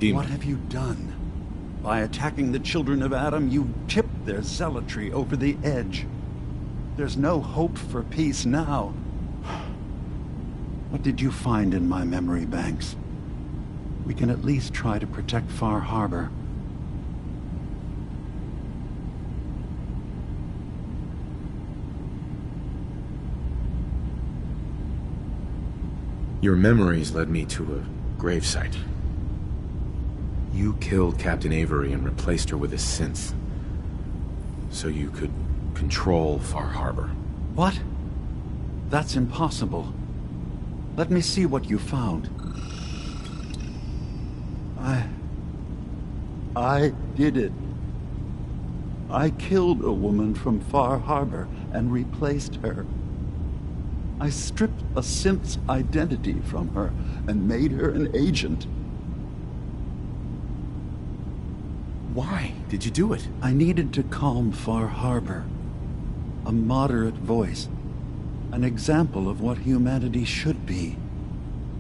Dima. What have you done? By attacking the children of Adam, you tipped their zealotry over the edge. There's no hope for peace now. What did you find in my memory banks? We can at least try to protect Far Harbor. Your memories led me to a gravesite. You killed Captain Avery and replaced her with a synth, so you could control Far Harbor. What? That's impossible. Let me see what you found. I did it. I killed a woman from Far Harbor and replaced her. I stripped a synth's identity from her and made her an agent. Why did you do it? I needed to calm Far Harbor. A moderate voice. An example of what humanity should be.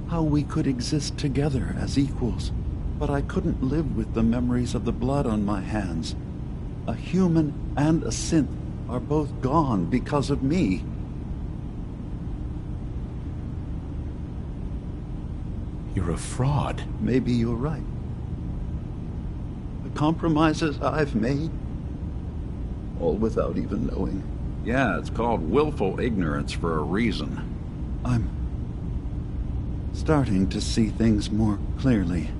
How we could exist together as equals. But I couldn't live with the memories of the blood on my hands. A human and a synth are both gone because of me. You're a fraud. Maybe you're right. The compromises I've made, all without even knowing. Yeah, it's called willful ignorance for a reason. I'm starting to see things more clearly.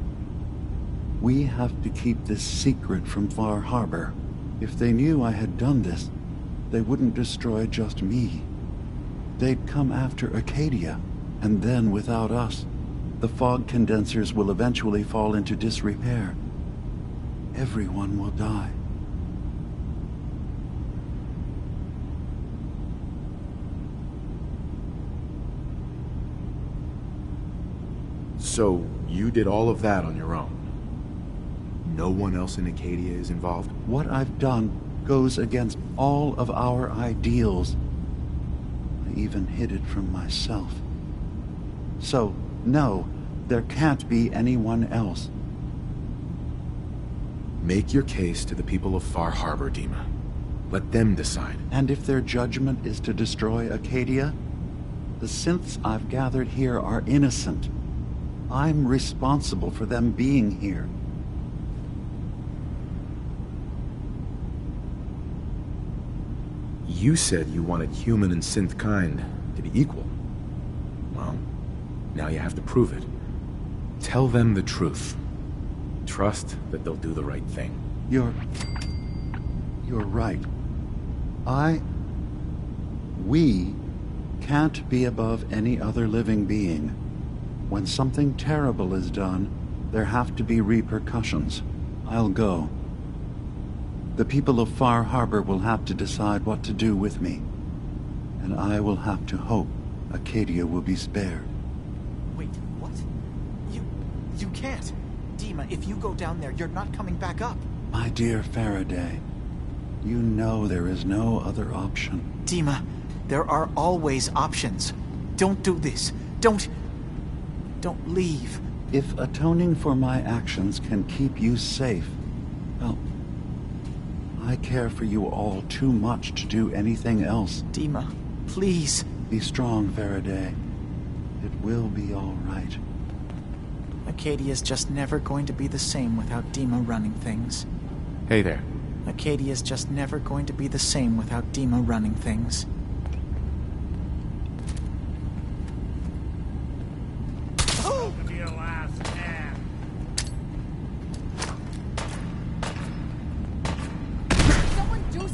We have to keep this secret from Far Harbor. If they knew I had done this, they wouldn't destroy just me. They'd come after Acadia, and then without us, the fog condensers will eventually fall into disrepair. Everyone will die. So, you did all of that on your own? No one else in Acadia is involved? What I've done goes against all of our ideals. I even hid it from myself. So, no, there can't be anyone else. Make your case to the people of Far Harbor, Dima. Let them decide. And if their judgment is to destroy Acadia, the synths I've gathered here are innocent. I'm responsible for them being here. You said you wanted human and synth kind to be equal. Well, now you have to prove it. Tell them the truth. Trust that they'll do the right thing. You're right. We can't be above any other living being. When something terrible is done, there have to be repercussions. I'll go. The people of Far Harbor will have to decide what to do with me. And I will have to hope Acadia will be spared. Wait, what? You can't. Dima, if you go down there, you're not coming back up. My dear Faraday, you know there is no other option. Dima, there are always options. Don't do this. Don't leave. If atoning for my actions can keep you safe, well, I care for you all too much to do anything else. Dima, please. Be strong, Faraday. It will be all right. Acadia's just never going to be the same without Dima running things. Hey there. Acadia's just never going to be the same without Dima running things.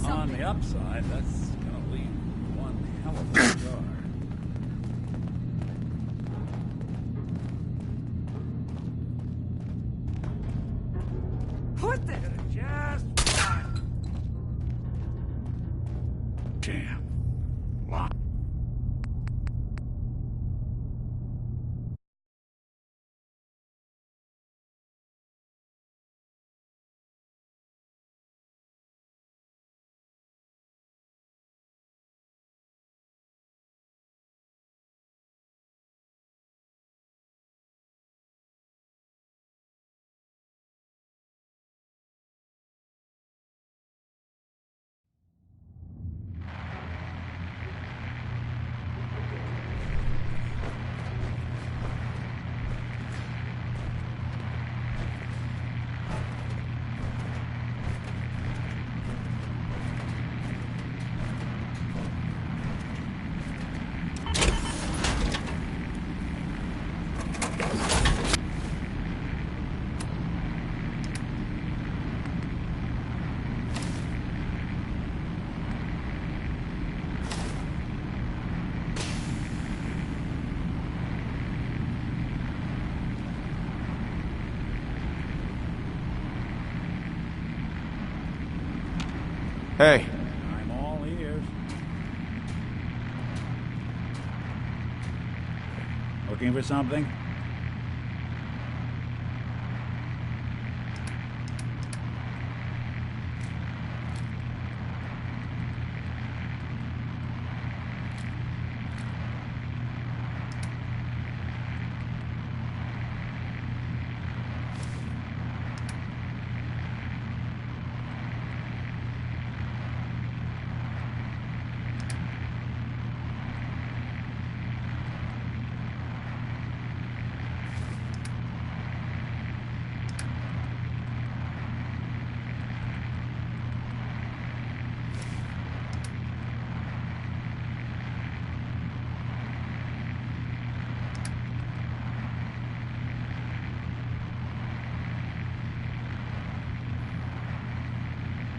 On the upside, that's gonna leave one hell of a scar. What the? Just one. Damn. Hey. I'm all ears. Looking for something?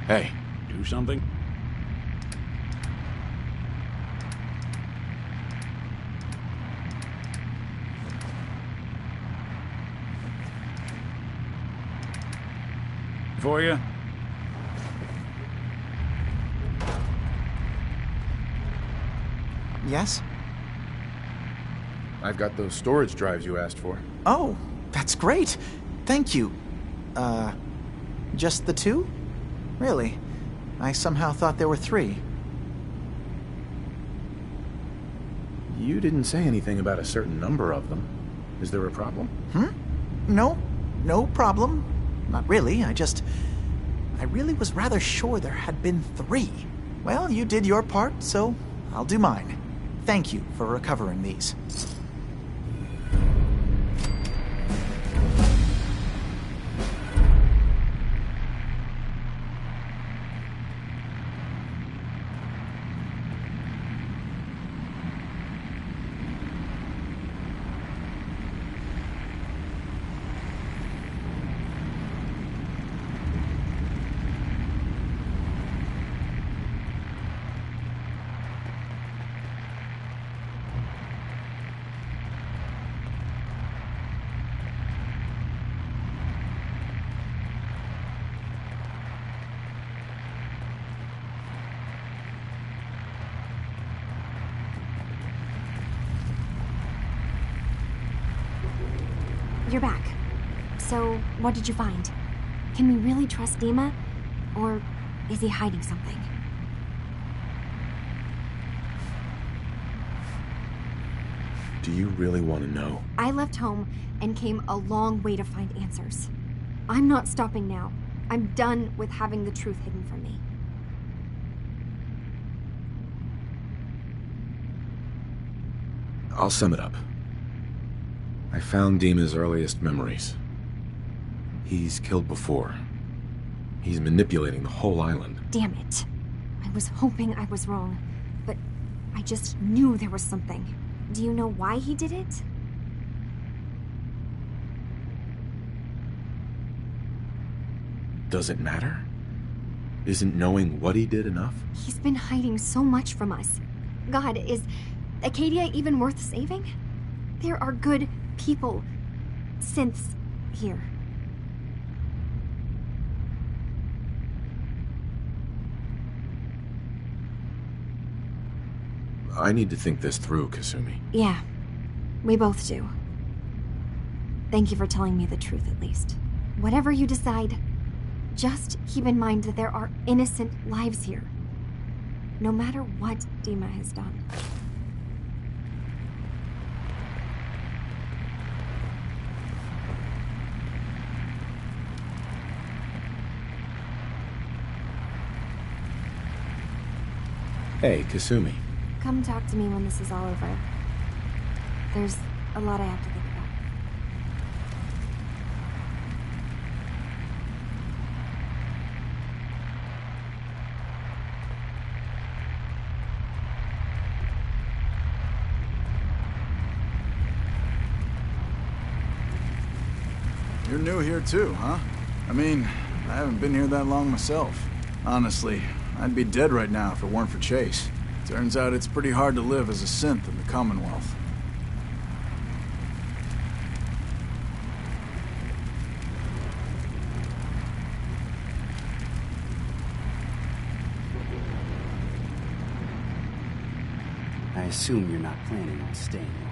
Hey. Do something? For you? Yes? I've got those storage drives you asked for. Oh, that's great. Thank you. Just the two? Really? I somehow thought there were three. You didn't say anything about a certain number of them. Is there a problem? No problem. Not really. I really was rather sure there had been three. Well, you did your part, so I'll do mine. Thank you for recovering these. You're back. So, what did you find? Can we really trust Dima? Or is he hiding something? Do you really want to know? I left home and came a long way to find answers. I'm not stopping now. I'm done with having the truth hidden from me. I'll sum it up. I found Dima's earliest memories. He's killed before. He's manipulating the whole island. Damn it. I was hoping I was wrong, but I just knew there was something. Do you know why he did it? Does it matter? Isn't knowing what he did enough? He's been hiding so much from us. God, is Acadia even worth saving? There are good people, synths, here. I need to think this through, Kasumi. Yeah, we both do. Thank you for telling me the truth, at least. Whatever you decide, just keep in mind that there are innocent lives here. No matter what Dima has done. Hey, Kasumi. Come talk to me when this is all over. There's a lot I have to think about. You're new here too, huh? I mean, I haven't been here that long myself. Honestly, I'd be dead right now if it weren't for Chase. Turns out it's pretty hard to live as a synth in the Commonwealth. assume you're not planning on staying long.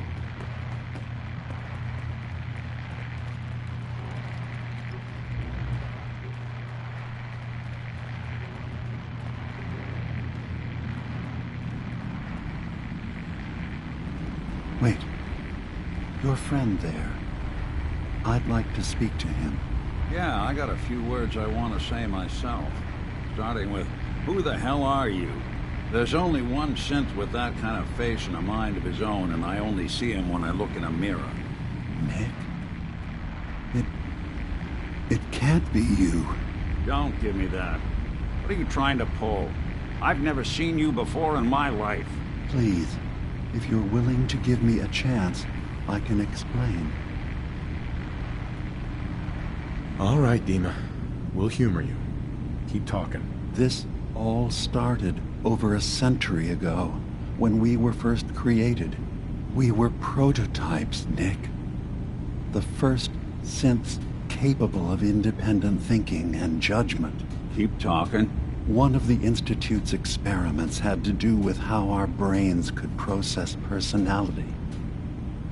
Wait. Your friend there. I'd like to speak to him. Yeah, I got a few words I want to say myself. Starting with, who the hell are you? There's only one synth with that kind of face and a mind of his own, and I only see him when I look in a mirror. Nick? It can't be you. Don't give me that. What are you trying to pull? I've never seen you before in my life. Please, if you're willing to give me a chance, I can explain. All right, Dima. We'll humor you. Keep talking. This all started over a century ago, when we were first created. We were prototypes, Nick. The first synths capable of independent thinking and judgment. Keep talking. One of the Institute's experiments had to do with how our brains could process personality.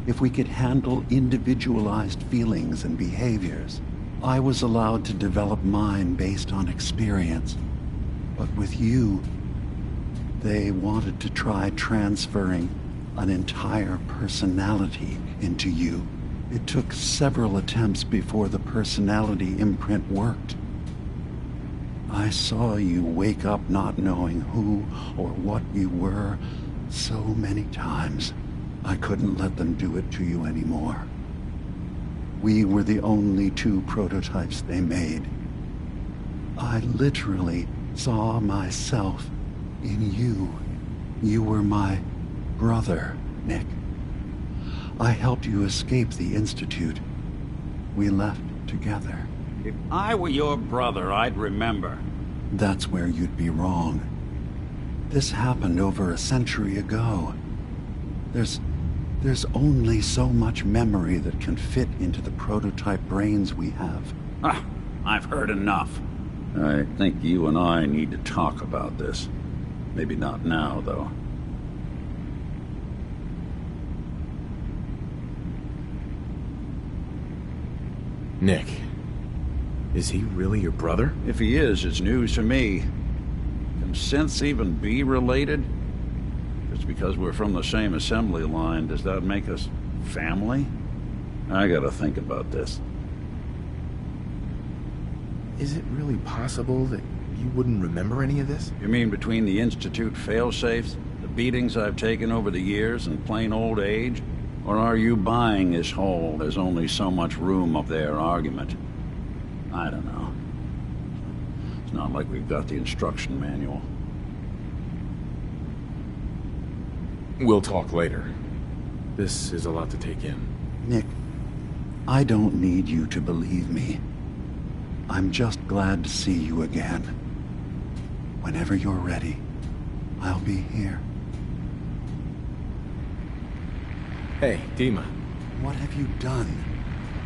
If we could handle individualized feelings and behaviors, I was allowed to develop mine based on experience. But with you, they wanted to try transferring an entire personality into you. It took several attempts before the personality imprint worked. I saw you wake up not knowing who or what you were so many times. I couldn't let them do it to you anymore. We were the only two prototypes they made. I literally saw myself in you. You were my brother, Nick. I helped you escape the Institute. We left together. If I were your brother, I'd remember. That's where you'd be wrong. This happened over a century ago. There's only so much memory that can fit into the prototype brains we have. Ah, I've heard enough. I think you and I need to talk about this. Maybe not now, though. Nick, is he really your brother? If he is, it's news to me. Can synths even be related? Just because we're from the same assembly line, does that make us family? I gotta think about this. Is it really possible that you wouldn't remember any of this? You mean between the Institute failsafes, the beatings I've taken over the years, and plain old age? Or are you buying this whole "there's only so much room up there" argument? I don't know. It's not like we've got the instruction manual. We'll talk later. This is a lot to take in. Nick, I don't need you to believe me. I'm just glad to see you again. Whenever you're ready, I'll be here. Hey, Dima. What have you done?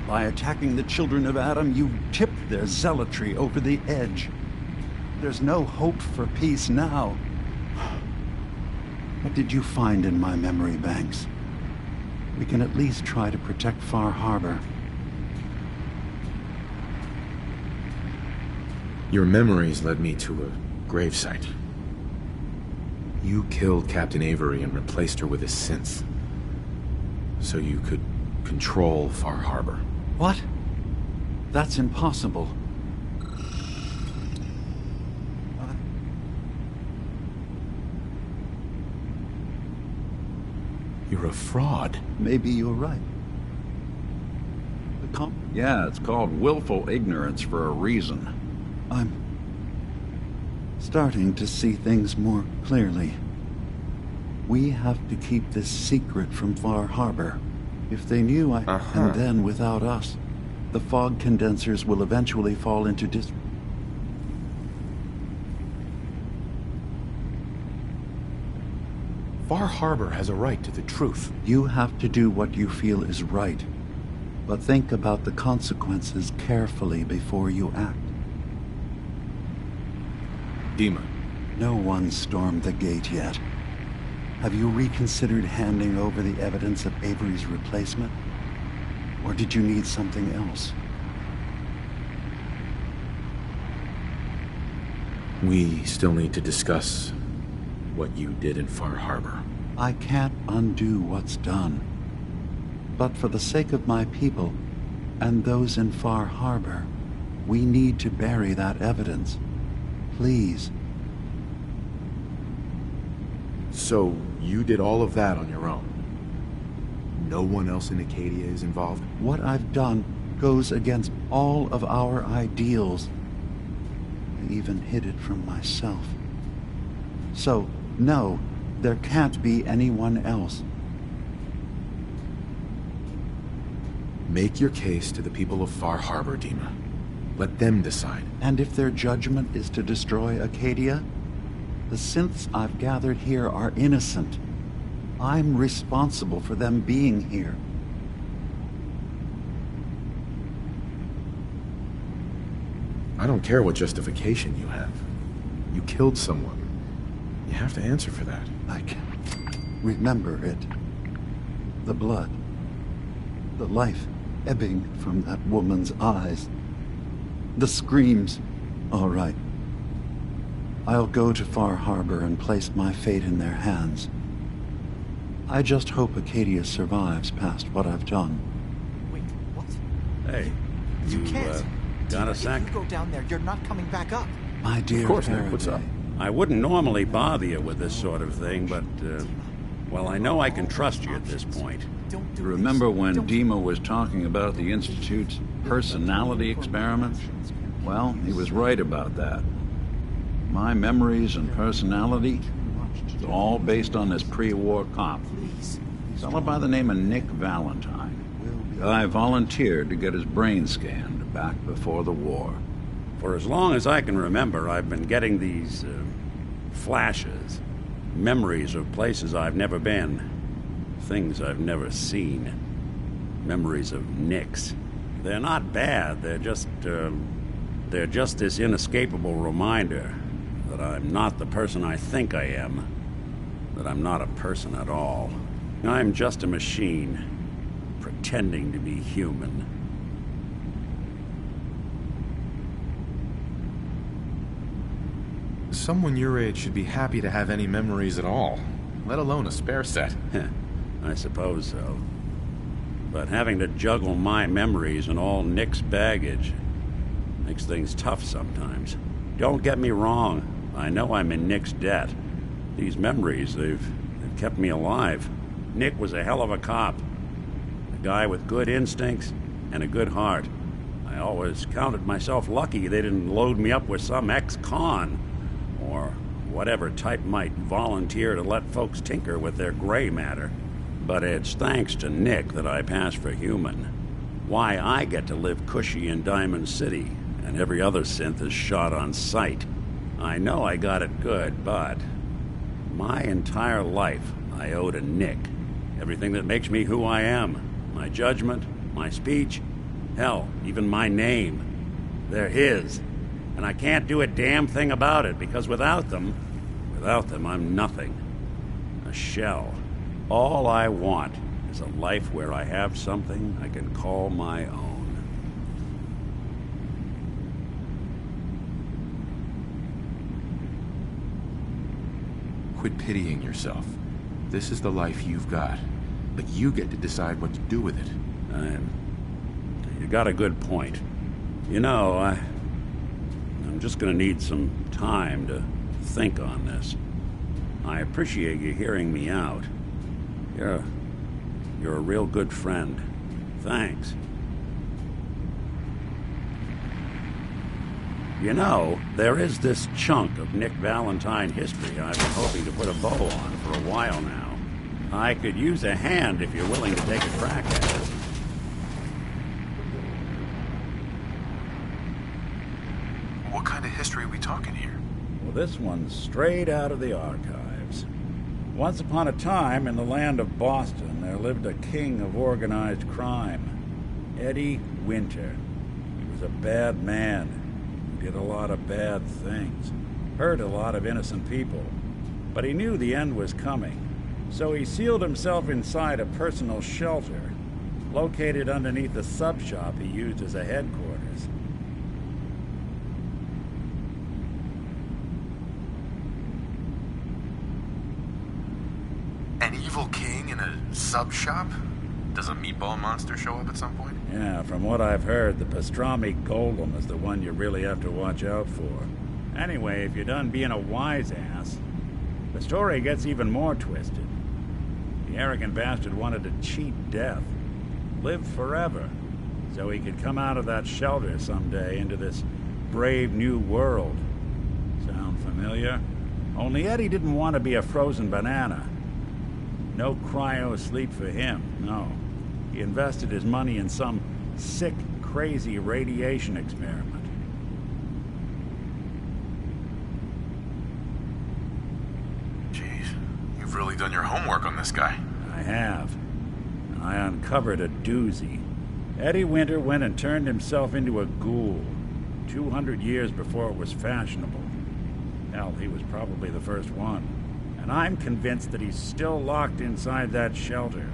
By attacking the children of Adam, you tipped their zealotry over the edge. There's no hope for peace now. What did you find in my memory banks? We can at least try to protect Far Harbor. Your memories led me to a gravesite. You killed Captain Avery and replaced her with a synth, so you could control Far Harbor. What? That's impossible. You're a fraud. Maybe you're right. Yeah, it's called willful ignorance for a reason. I'm starting to see things more clearly. We have to keep this secret from Far Harbor. If they knew and then without us, the fog condensers will eventually fall into Far Harbor has a right to the truth. You have to do what you feel is right, but think about the consequences carefully before you act. Dima. No one stormed the gate yet. Have you reconsidered handing over the evidence of Avery's replacement? Or did you need something else? We still need to discuss what you did in Far Harbor. I can't undo what's done. But for the sake of my people and those in Far Harbor, we need to bury that evidence. Please. So, you did all of that on your own? No one else in Acadia is involved? What I've done goes against all of our ideals. I even hid it from myself. So, no, there can't be anyone else. Make your case to the people of Far Harbor, Dima. Let them decide. And if their judgment is to destroy Acadia, the synths I've gathered here are innocent. I'm responsible for them being here. I don't care what justification you have. You killed someone. You have to answer for that. I can remember it. The blood. The life ebbing from that woman's eyes. The screams. All right. I'll go to Far Harbor and place my fate in their hands. I just hope Acadia survives past what I've done. Wait, what? Hey, You can't. got a sec? If you go down there, you're not coming back up. My dear Of course, Nick. Faraday, What's up? I wouldn't normally bother you with this sort of thing, but, well, I know I can trust you at this point. Don't do Remember this. when Don't- Dima was talking about the Institute's personality experiment? Well, he was right about that. My memories and personality, it's all based on this pre-war cop. A fellow by the name of Nick Valentine. Guy volunteered to get his brain scanned back before the war. For as long as I can remember, I've been getting these flashes, memories of places I've never been, things I've never seen, memories of Nicks. They're not bad, they're just this inescapable reminder that I'm not the person I think I am, that I'm not a person at all. I'm just a machine, pretending to be human. Someone your age should be happy to have any memories at all, let alone a spare set. I suppose so. But having to juggle my memories and all Nick's baggage makes things tough sometimes. Don't get me wrong, I know I'm in Nick's debt. These memories, they've kept me alive. Nick was a hell of a cop. A guy with good instincts and a good heart. I always counted myself lucky they didn't load me up with some ex-con, or whatever type might volunteer to let folks tinker with their gray matter. But it's thanks to Nick that I pass for human. Why I get to live cushy in Diamond City, and every other synth is shot on sight. I know I got it good, but my entire life I owe to Nick. Everything that makes me who I am. My judgment, my speech, hell, even my name. They're his. And I can't do a damn thing about it, because without them, I'm nothing. A shell. All I want is a life where I have something I can call my own. Quit pitying yourself. This is the life you've got, but you get to decide what to do with it. You got a good point. You know, I'm just gonna need some time to think on this. I appreciate you hearing me out. You're a real good friend. Thanks. You know, there is this chunk of Nick Valentine history I've been hoping to put a bow on for a while now. I could use a hand if you're willing to take a crack at it. What kind of history are we talking here? Well, this one's straight out of the archives. Once upon a time, in the land of Boston, there lived a king of organized crime, Eddie Winter. He was a bad man. He did a lot of bad things. Hurt a lot of innocent people. But he knew the end was coming. So he sealed himself inside a personal shelter, located underneath the sub-shop he used as a headquarters. An evil king in a sub-shop? Does a meatball monster show up at some point? Yeah, from what I've heard, the pastrami golem is the one you really have to watch out for. Anyway, if you're done being a wise ass, the story gets even more twisted. The arrogant bastard wanted to cheat death, live forever, so he could come out of that shelter someday into this brave new world. Sound familiar? Only Eddie didn't want to be a frozen banana. No cryo sleep for him, no. He invested his money in some sick, crazy radiation experiment. Jeez, you've really done your homework on this guy. I have. I uncovered a doozy. Eddie Winter went and turned himself into a ghoul 200 years before it was fashionable. Hell, he was probably the first one. And I'm convinced that he's still locked inside that shelter.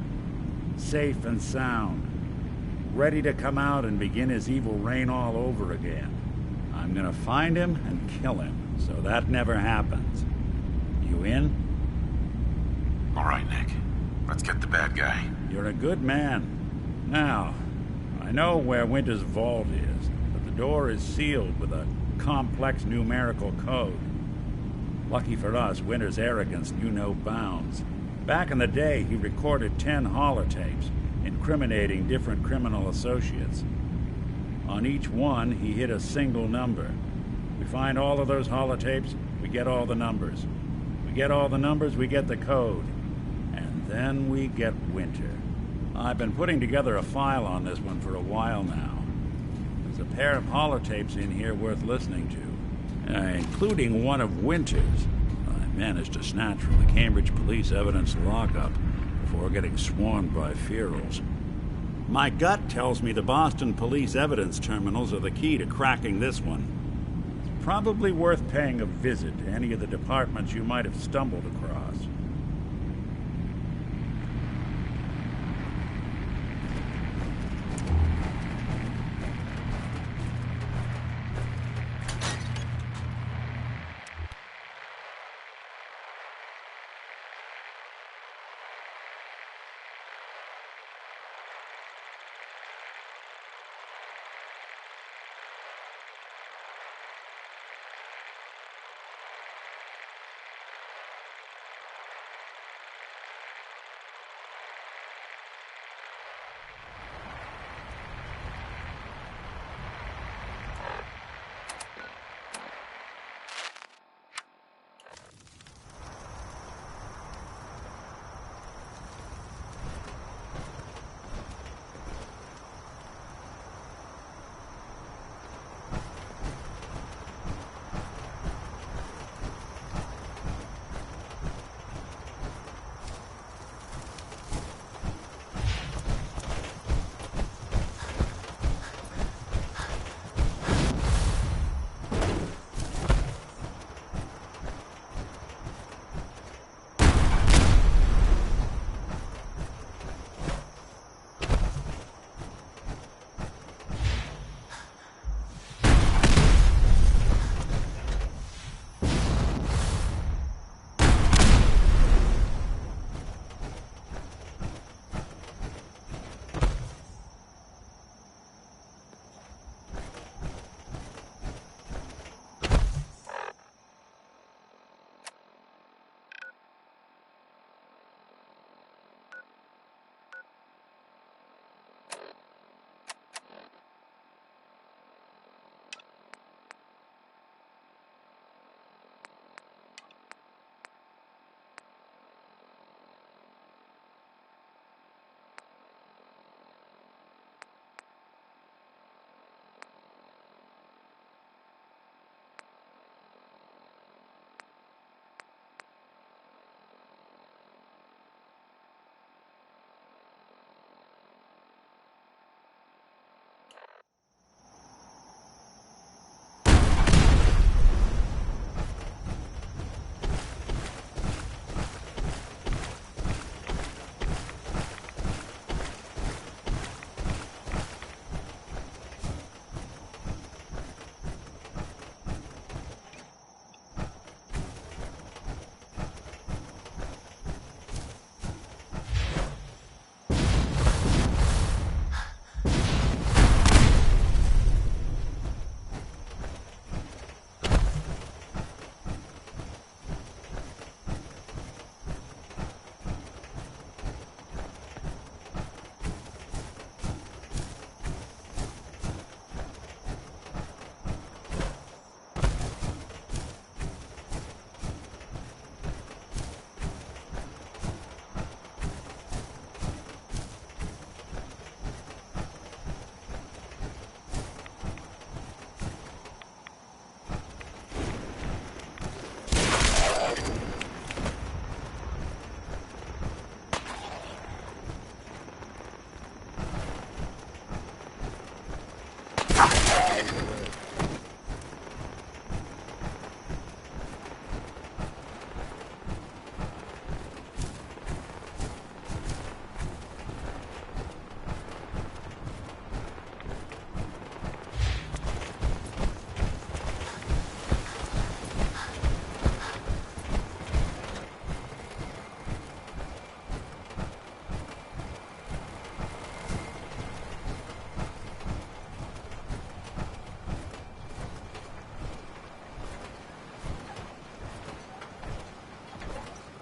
Safe and sound. Ready to come out and begin his evil reign all over again. I'm gonna find him and kill him, so that never happens. You in? All right, Nick. Let's get the bad guy. You're a good man. Now, I know where Winter's vault is, but the door is sealed with a complex numerical code. Lucky for us, Winter's arrogance knew no bounds. Back in the day, he recorded 10 holotapes, incriminating different criminal associates. On each one, he hit a single number. We find all of those holotapes, we get all the numbers. We get all the numbers, we get the code. And then we get Winter. I've been putting together a file on this one for a while now. There's a pair of holotapes in here worth listening to. Including one of Winter's. I managed to snatch from the Cambridge police evidence lockup before getting swarmed by ferals. My gut tells me the Boston police evidence terminals are the key to cracking this one. It's probably worth paying a visit to any of the departments you might have stumbled across.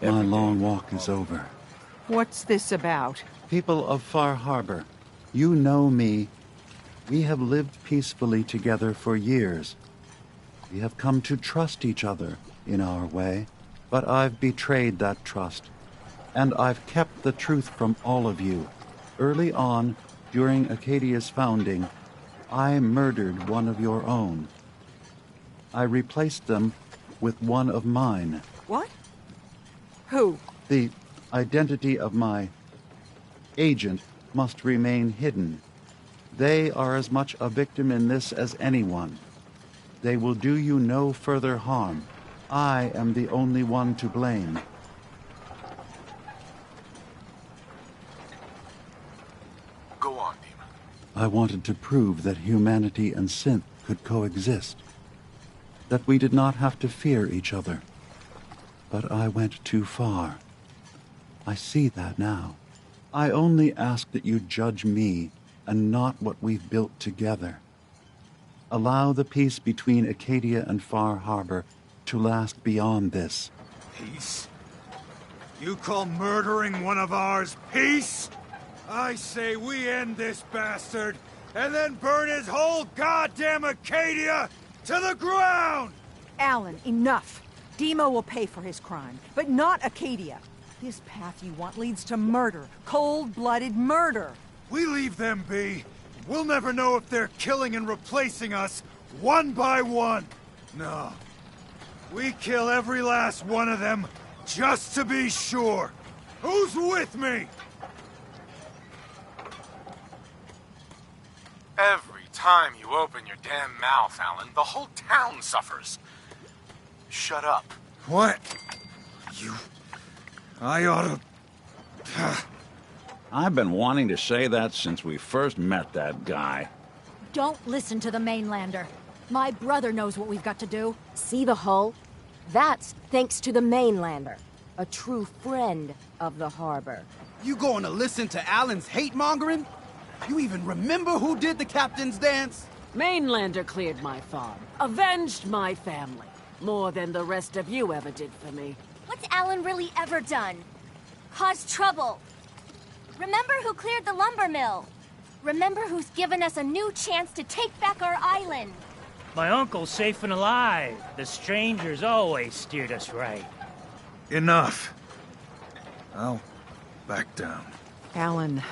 My long walk is over. What's this about? People of Far Harbor, you know me. We have lived peacefully together for years. We have come to trust each other in our way, but I've betrayed that trust, and I've kept the truth from all of you. Early on, during Acadia's founding, I murdered one of your own. I replaced them with one of mine. What? Who? The identity of my agent must remain hidden. They are as much a victim in this as anyone. They will do you no further harm. I am the only one to blame. Go on, Dima. I wanted to prove that humanity and synth could coexist. That we did not have to fear each other. But I went too far. I see that now. I only ask that you judge me and not what we've built together. Allow the peace between Acadia and Far Harbor to last beyond this. Peace? You call murdering one of ours peace? I say we end this bastard, and then burn his whole goddamn Acadia to the ground! Alan, enough. Demo will pay for his crime, but not Acadia. This path you want leads to murder. Cold-blooded murder. We leave them be. We'll never know if they're killing and replacing us, one by one. No. We kill every last one of them, just to be sure. Who's with me? Every time you open your damn mouth, Alan, the whole town suffers. Shut up. What? You... I oughta... I've been wanting to say that since we first met that guy. Don't listen to the mainlander. My brother knows what we've got to do. See the hull? That's thanks to the mainlander. A true friend of the harbor. You going to listen to Alan's hate-mongering? You even remember who did the captain's dance? Mainlander cleared my farm, avenged my family, more than the rest of you ever did for me. What's Alan really ever done? Caused trouble. Remember who cleared the lumber mill? Remember who's given us a new chance to take back our island? My uncle's safe and alive. The strangers always steered us right. Enough. I'll back down. Alan,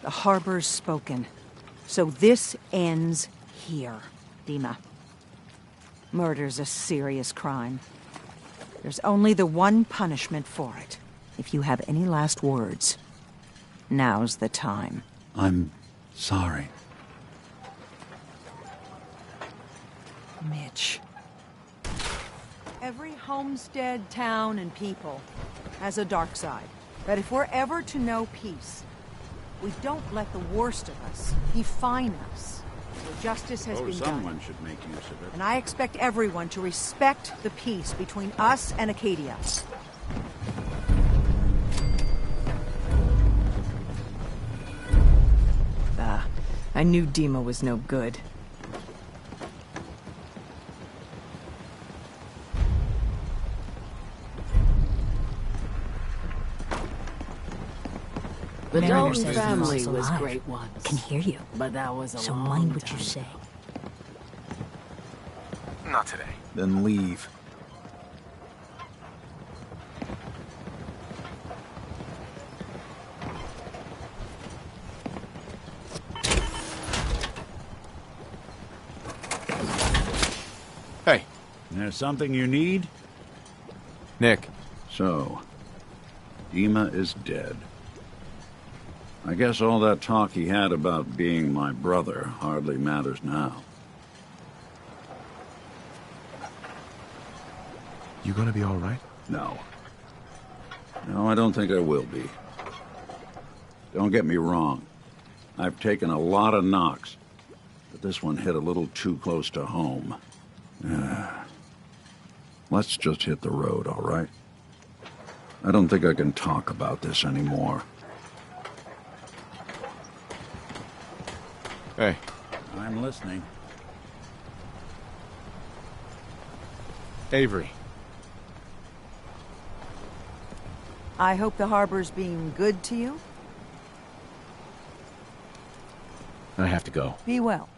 the harbor's spoken. So this ends here, Dima. Murder's a serious crime. There's only the one punishment for it. If you have any last words, now's the time. I'm sorry. Mitch. Every homestead, town, and people has a dark side. But if we're ever to know peace, we don't let the worst of us define us. So justice has been Someone done. should make use of it. And I expect everyone to respect the peace between us and Acadia. I knew Dima was no good. The Mariner Dalton says family the was alive. great once. Can hear you. But that was a So long mind what time you say. Not today. Then leave. Hey. There's something you need? Nick. So, Dima is dead. I guess all that talk he had about being my brother hardly matters now. You gonna be all right? No. No, I don't think I will be. Don't get me wrong. I've taken a lot of knocks, but this one hit a little too close to home. Let's just hit the road, all right? I don't think I can talk about this anymore. Hey. I'm listening. Avery. I hope the harbor's being good to you. I have to go. Be well.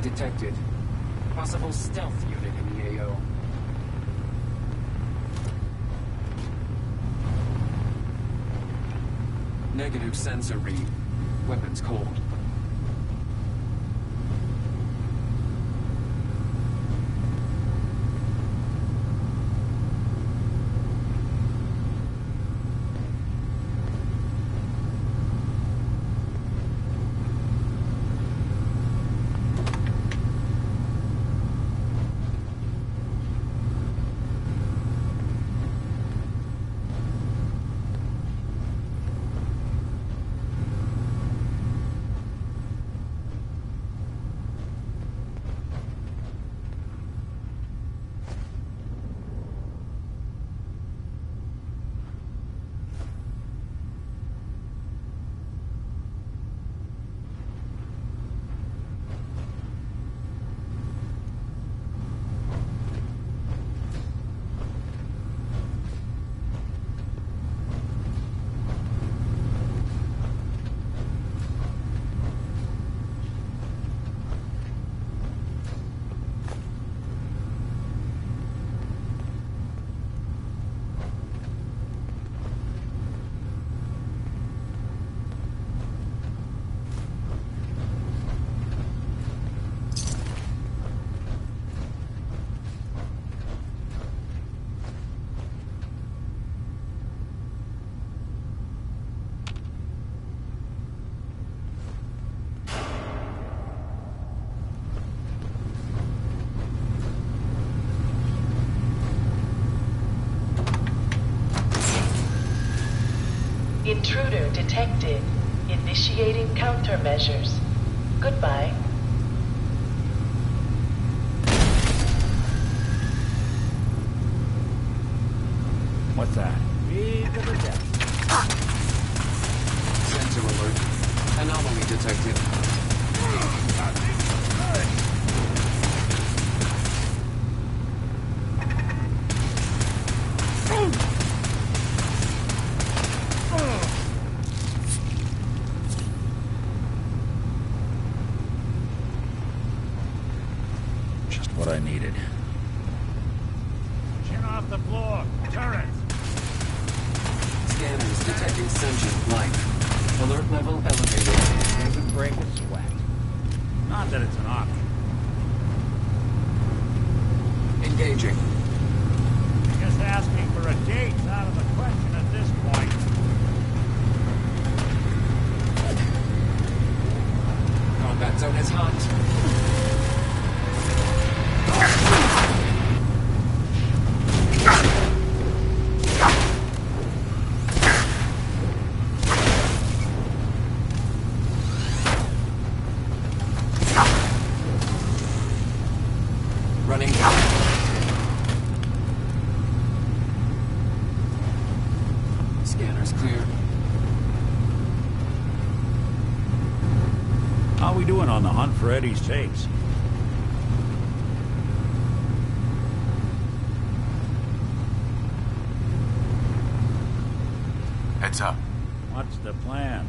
Detected. Possible stealth unit in the AO. Negative sensor read. Weapons cold. detected. Initiating countermeasures. Goodbye. What's that? Big of a death. Sensor alert. Anomaly detected. Just what I needed. Chin off the floor. Turrets. Scanners detecting sentient life. Alert level elevated. Doesn't break a sweat. Not that it's an option. Engaging. Just asking for a date's out of the question at this point. Combat zone is hot. Running. Scanners clear. How we doing on the hunt for Eddie's tapes? Heads up. What's the plan?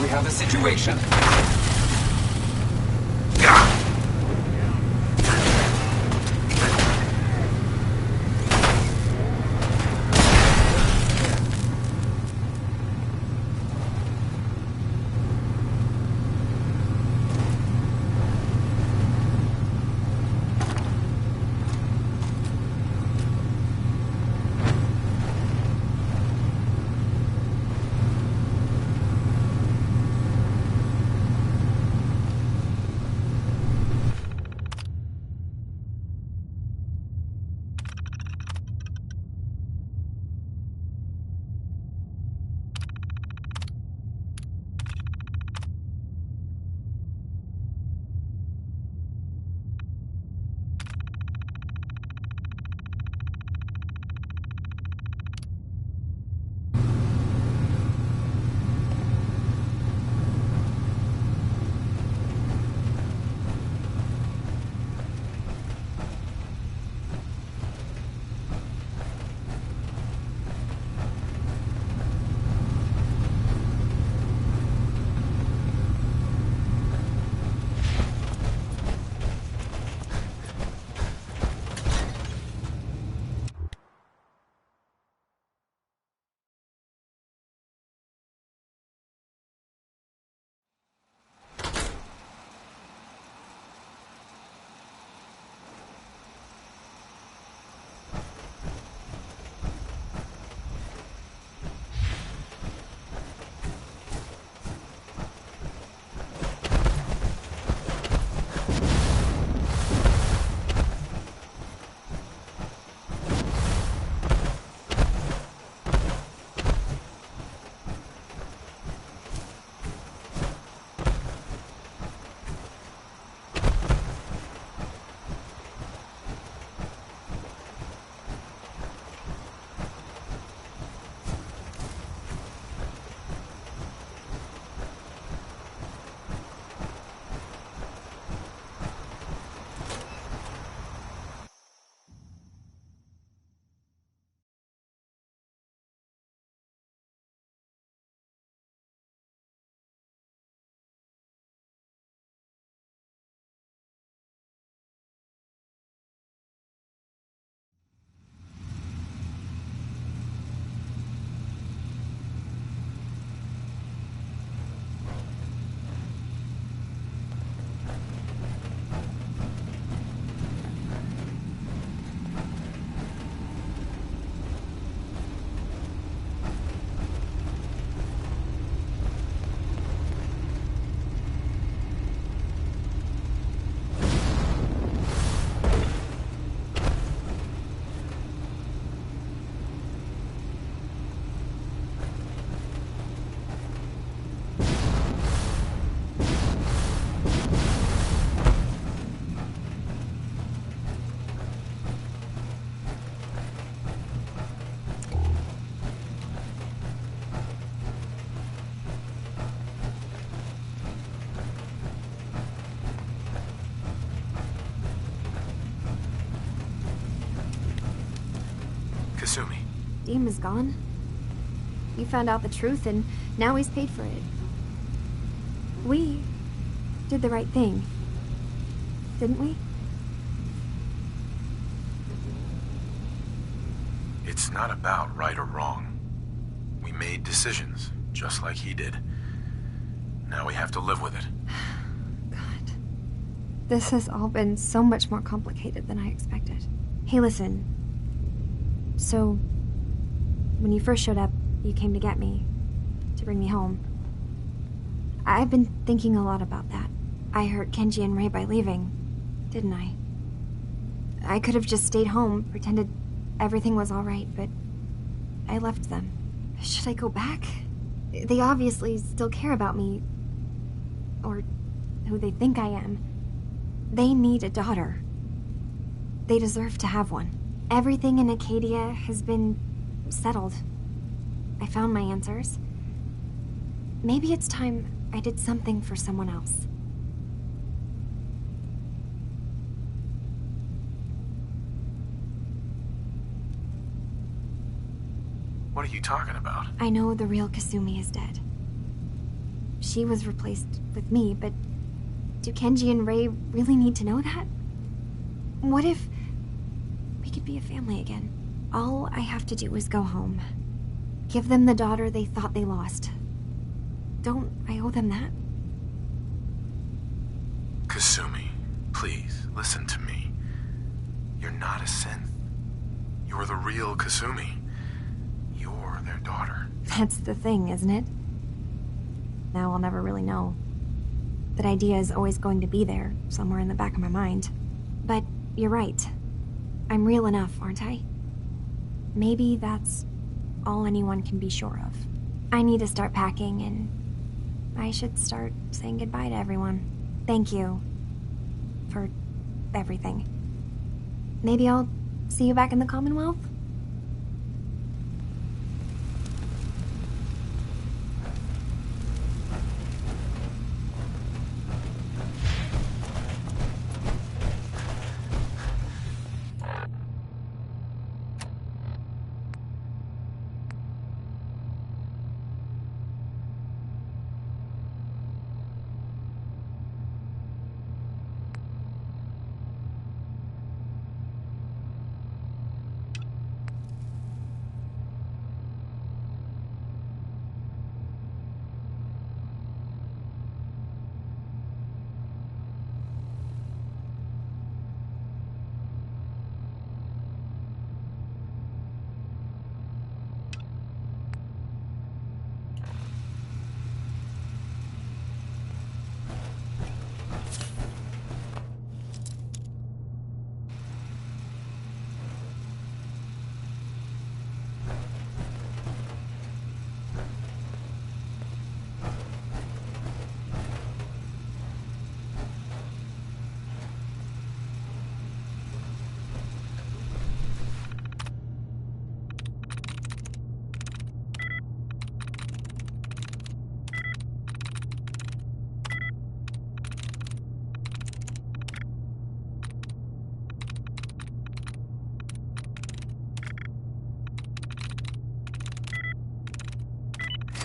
We have a situation. Kasumi. Deem is gone. You found out the truth, and now he's paid for it. We did the right thing, didn't we? It's not about right or wrong. We made decisions, just like he did. Now we have to live with it. God. This has all been so much more complicated than I expected. Hey, listen. So, when you first showed up, you came to get me, to bring me home. I've been thinking a lot about that. I hurt Kenji and Ray by leaving, didn't I? I could have just stayed home, pretended everything was all right, but I left them. Should I go back? They obviously still care about me, or who they think I am. They need a daughter. They deserve to have one. Everything in Acadia has been settled. I found my answers. Maybe it's time I did something for someone else. What are you talking about? I know the real Kasumi is dead. She was replaced with me, but do Kenji and Ray really need to know that? What if we could be a family again? All I have to do is go home. Give them the daughter they thought they lost. Don't I owe them that? Kasumi, please, listen to me. You're not a synth. You're the real Kasumi. You're their daughter. That's the thing, isn't it? Now I'll never really know. That idea is always going to be there, somewhere in the back of my mind. But you're right. I'm real enough, aren't I? Maybe that's all anyone can be sure of. I need to start packing, and I should start saying goodbye to everyone. Thank you for everything. Maybe I'll see you back in the Commonwealth?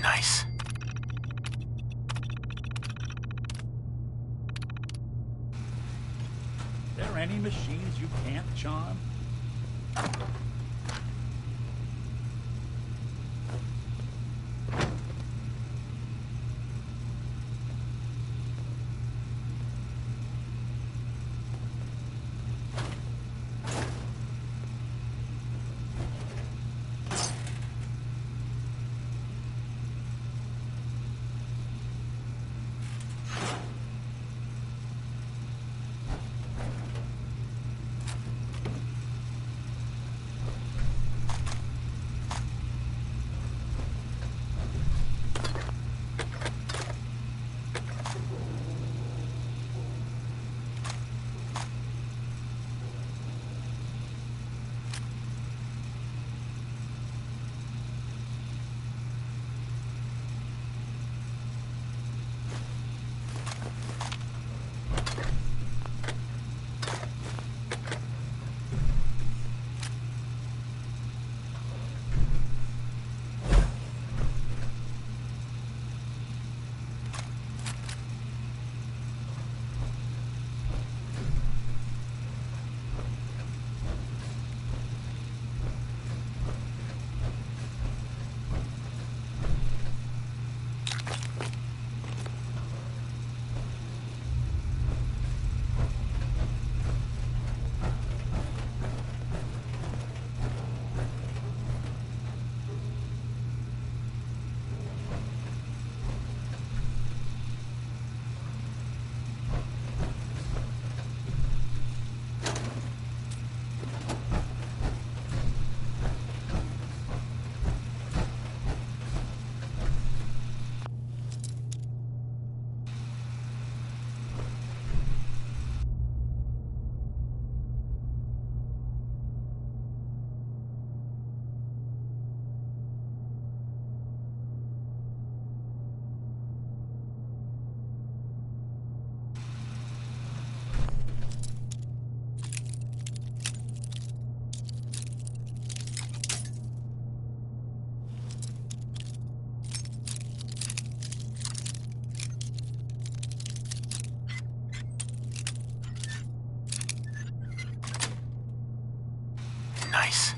Nice. There any machines you can't charm? nice.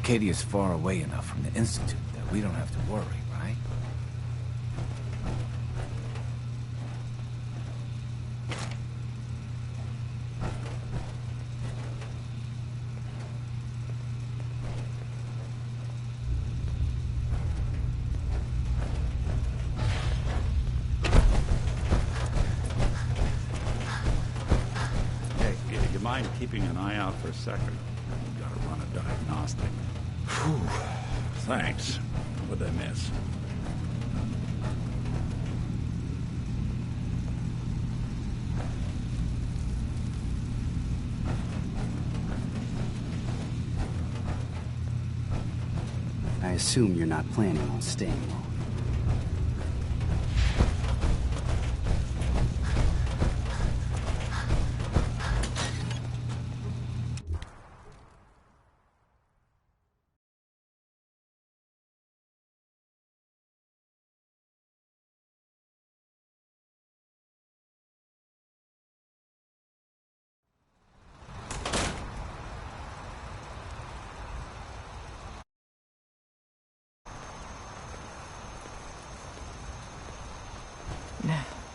Acadia's far away enough from the Institute that we don't have to worry, right? Hey, you mind keeping an eye out for a second? We've got to run a diagnostic. Whew. Thanks. What'd I miss? I assume you're not planning on staying long.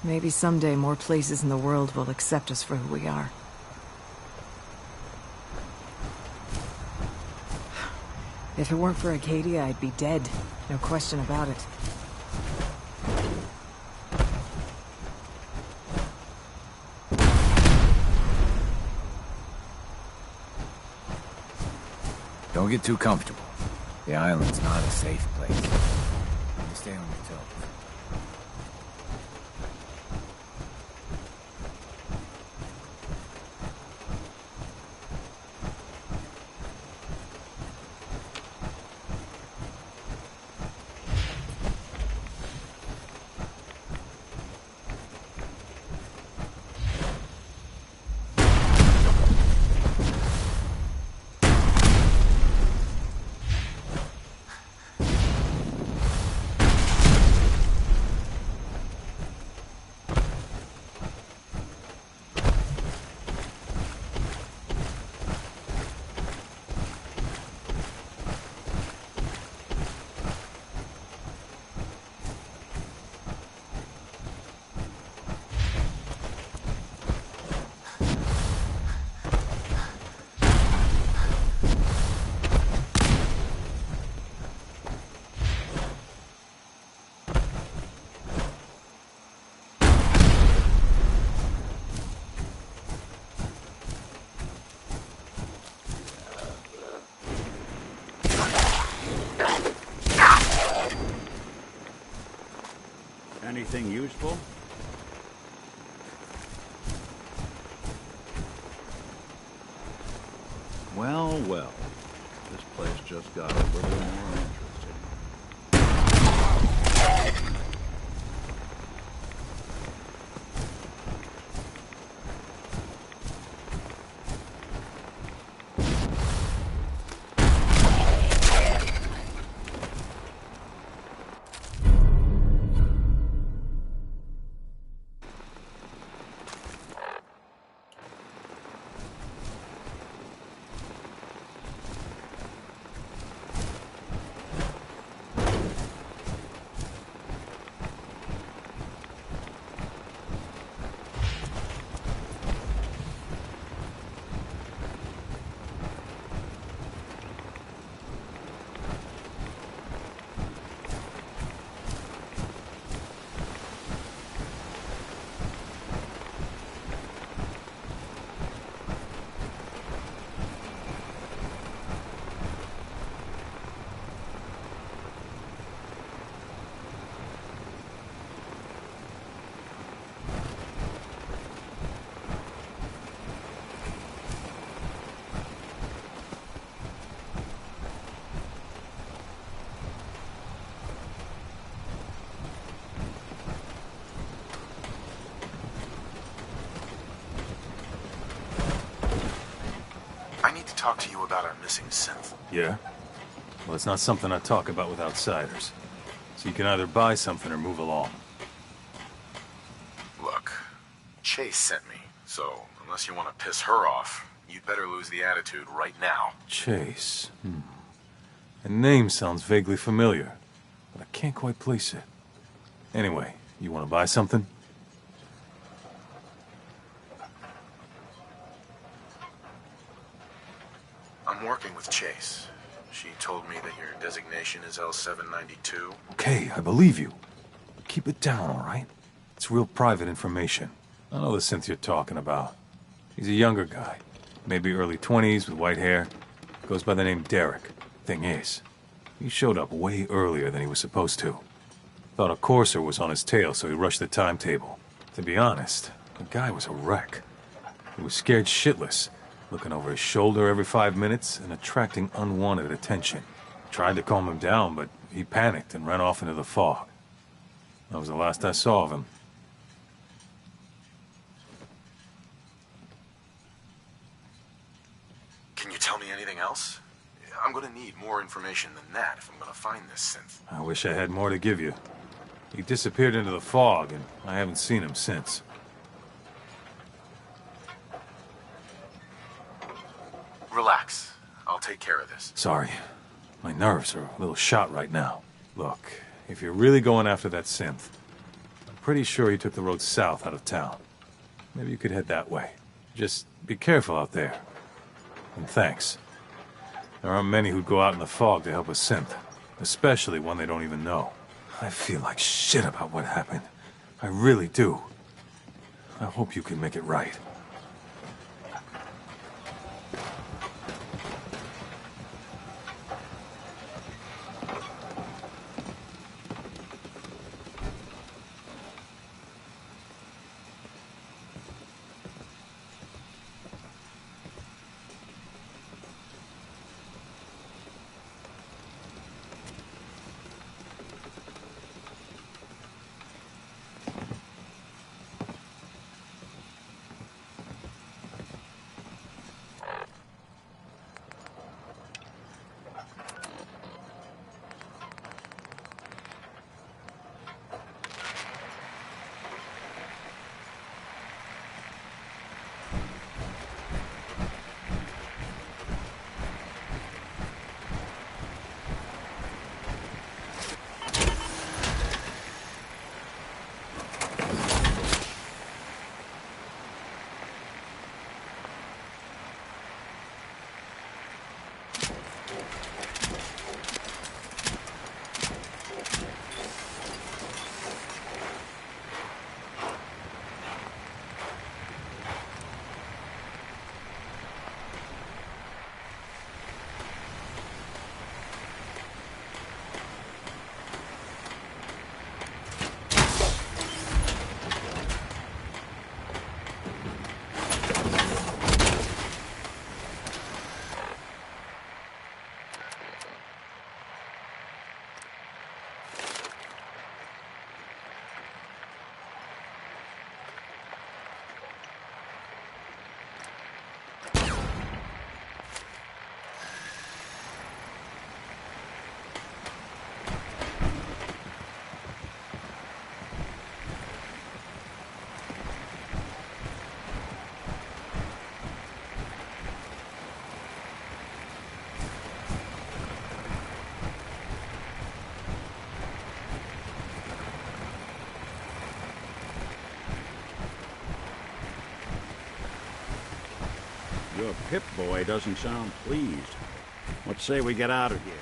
Maybe someday more places in the world will accept us for who we are. If it weren't for Acadia, I'd be dead. No question about it. Don't get too comfortable. The island's not a safe place. You stay on your toes. Anything useful? Well, well. This place just got a little more interesting. talk to you about our missing synth. Yeah? Well, it's not something I talk about with outsiders. So you can either buy something or move along. Look, Chase sent me, so unless you want to piss her off, you'd better lose the attitude right now. Chase. The name sounds vaguely familiar, but I can't quite place it. Anyway, you want to buy something? I'm working with Chase. She told me that your designation is L792. Okay, I believe you. Keep it down, all right? It's real private information. I know the synth you're talking about. He's a younger guy, maybe early 20s with white hair. Goes by the name Derek. Thing is, he showed up way earlier than he was supposed to. Thought a courser was on his tail, so he rushed the timetable. To be honest, the guy was a wreck. He was scared shitless, looking over his shoulder every 5 minutes and attracting unwanted attention. Tried to calm him down, but he panicked and ran off into the fog. That was the last I saw of him. Can you tell me anything else? I'm gonna need more information than that if I'm gonna find this synth. I wish I had more to give you. He disappeared into the fog, and I haven't seen him since. Relax. I'll take care of this. Sorry. My nerves are a little shot right now. Look, if you're really going after that synth, I'm pretty sure he took the road south out of town. Maybe you could head that way. Just be careful out there. And thanks. There aren't many who'd go out in the fog to help a synth, especially one they don't even know. I feel like shit about what happened. I really do. I hope you can make it right. Your Pip-Boy doesn't sound pleased. Let's say we get out of here.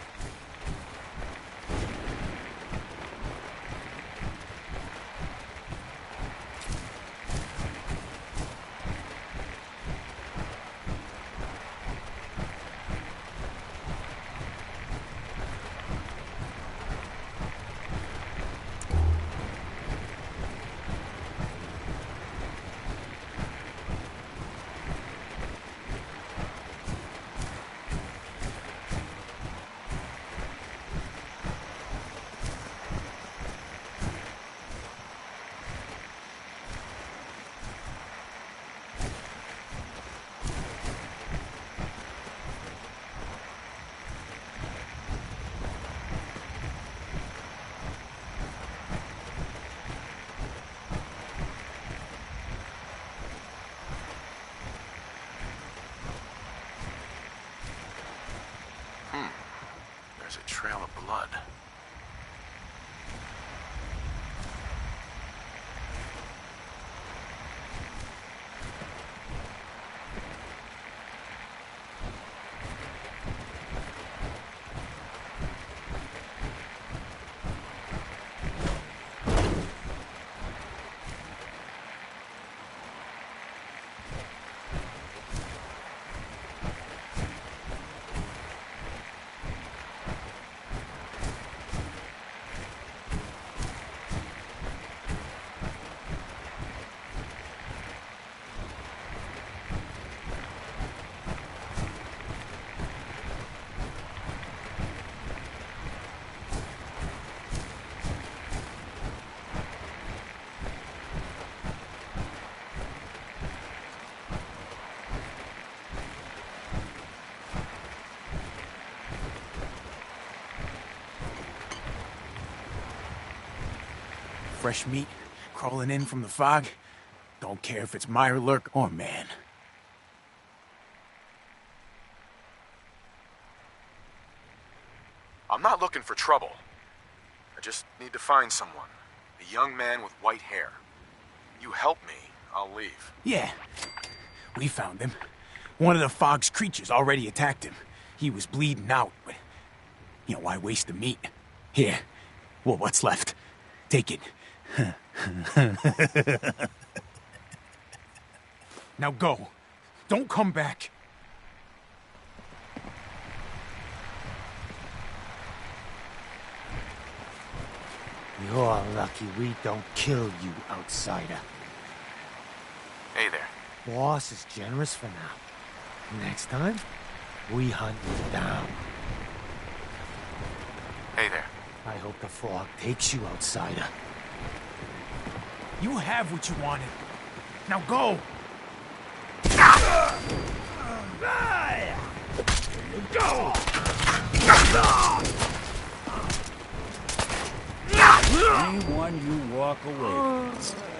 trail of blood. Fresh meat crawling in from the fog. Don't care if it's Mirelurk or man. I'm not looking for trouble. I just need to find someone. A young man with white hair. You help me, I'll leave. Yeah, we found him. One of the fog's creatures already attacked him. He was bleeding out, but... You know, why waste the meat? Here, well, what's left? Take it. Now go. Don't come back. You're lucky we don't kill you, outsider. Hey there. Boss is generous for now. Next time, we hunt you down. Hey there. I hope the fog takes you, outsider. You have what you wanted. Now go! Go! Anyone you walk away from.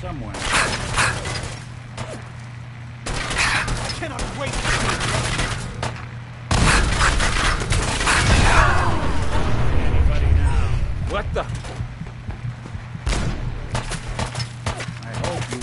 somewhere. I cannot wait to see Anybody now? What the? I hope you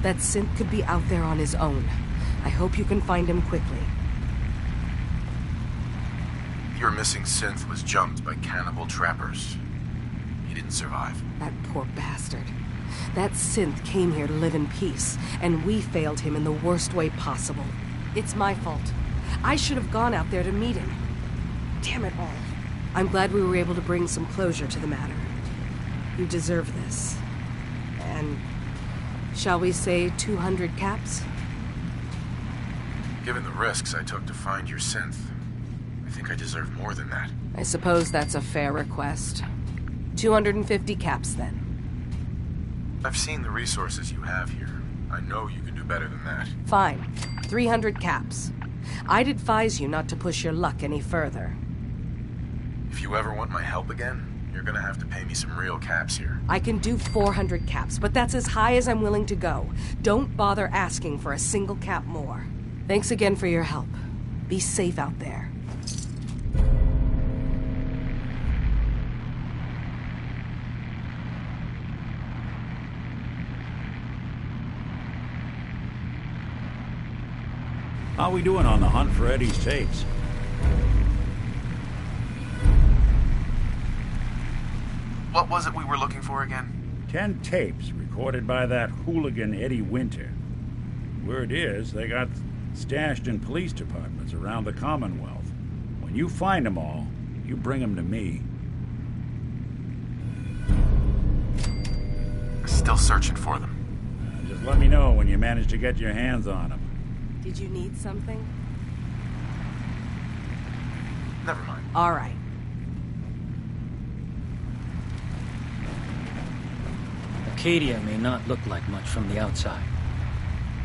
That synth could be out there on his own. I hope you can find him quickly. Your missing synth was jumped by cannibal trappers. He didn't survive. That poor bastard. That synth came here to live in peace, and we failed him in the worst way possible. It's my fault. I should have gone out there to meet him. Damn it all. I'm glad we were able to bring some closure to the matter. You deserve this. And shall we say 200 caps? Given the risks I took to find your synth, I think I deserve more than that. I suppose that's a fair request. 250 caps, then. I've seen the resources you have here. I know you can do better than that. Fine. 300 caps. I'd advise you not to push your luck any further. If you ever want my help again, you're gonna have to pay me some real caps here. I can do 400 caps, but that's as high as I'm willing to go. Don't bother asking for a single cap more. Thanks again for your help. Be safe out there. How we doing on the hunt for Eddie's tapes? What was it we were looking for again? 10 tapes recorded by that hooligan Eddie Winter. Word is, they got stashed in police departments around the Commonwealth. When you find them all, you bring them to me. Still searching for them. Just let me know when you manage to get your hands on them. Did you need something? Never mind. All right. Acadia may not look like much from the outside,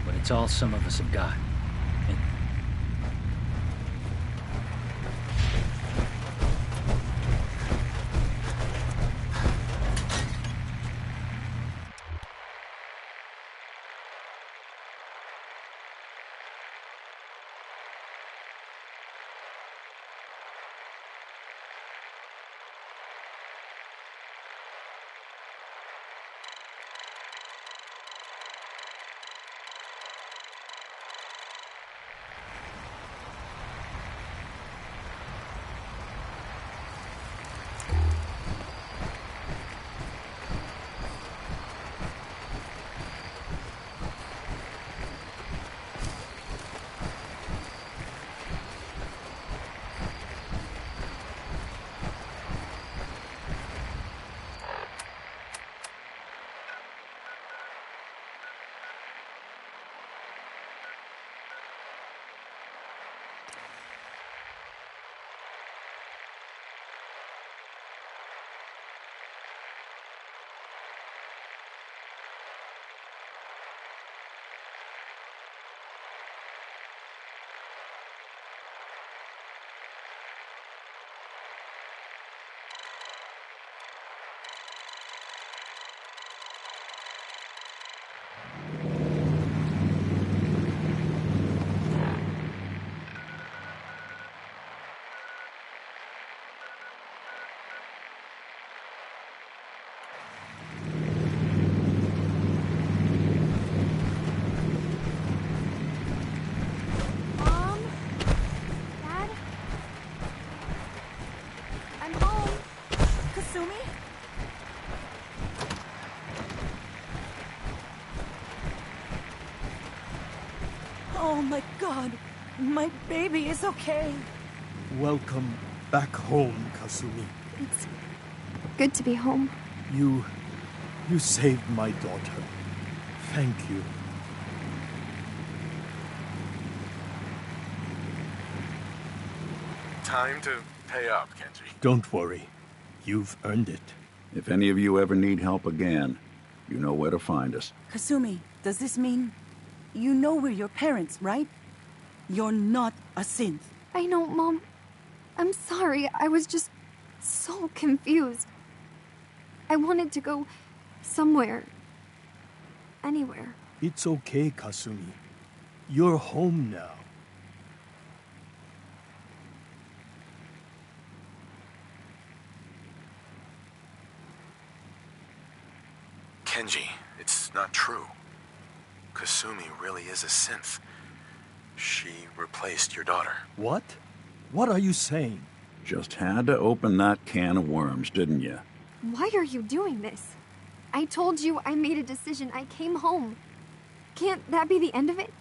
but it's all some of us have got. And Oh my God. My baby is okay. Welcome back home, Kasumi. It's good to be home. You saved my daughter. Thank you. Time to pay up, Kenji. Don't worry. You've earned it. If any of you ever need help again, you know where to find us. Kasumi, does this mean you know we're your parents, right? You're not a synth. I know, Mom. I'm sorry. I was just so confused. I wanted to go somewhere. Anywhere. It's okay, Kasumi. You're home now. Kenji, it's not true. Kasumi really is a synth. She replaced your daughter. What? What are you saying? Just had to open that can of worms, didn't you? Why are you doing this? I told you I made a decision. I came home. Can't that be the end of it?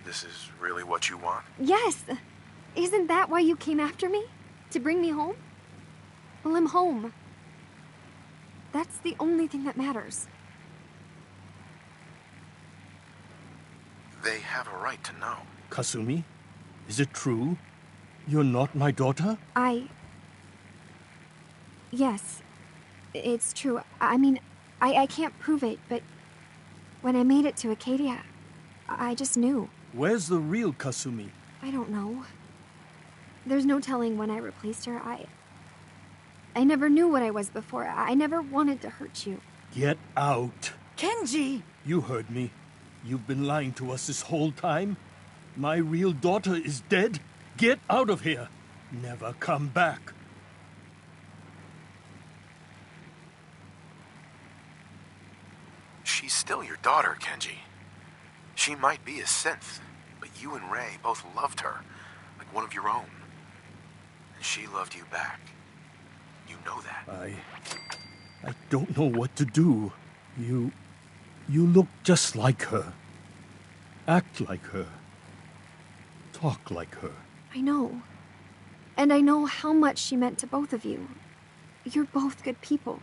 This is really what you want? Yes. Isn't that why you came after me? To bring me home? Well, I'm home. That's the only thing that matters. They have a right to know. Kasumi, is it true? You're not my daughter? Yes. It's true. I mean, I can't prove it, but when I made it to Acadia, I just knew. Where's the real Kasumi? I don't know. There's no telling when I replaced her. I never knew what I was before. I never wanted to hurt you. Get out. Kenji! You heard me. You've been lying to us this whole time. My real daughter is dead. Get out of here. Never come back. She's still your daughter, Kenji. She might be a synth, but you and Ray both loved her, like one of your own. And she loved you back. You know that. I don't know what to do. You look just like her. Act like her. Talk like her. I know. And I know how much she meant to both of you. You're both good people.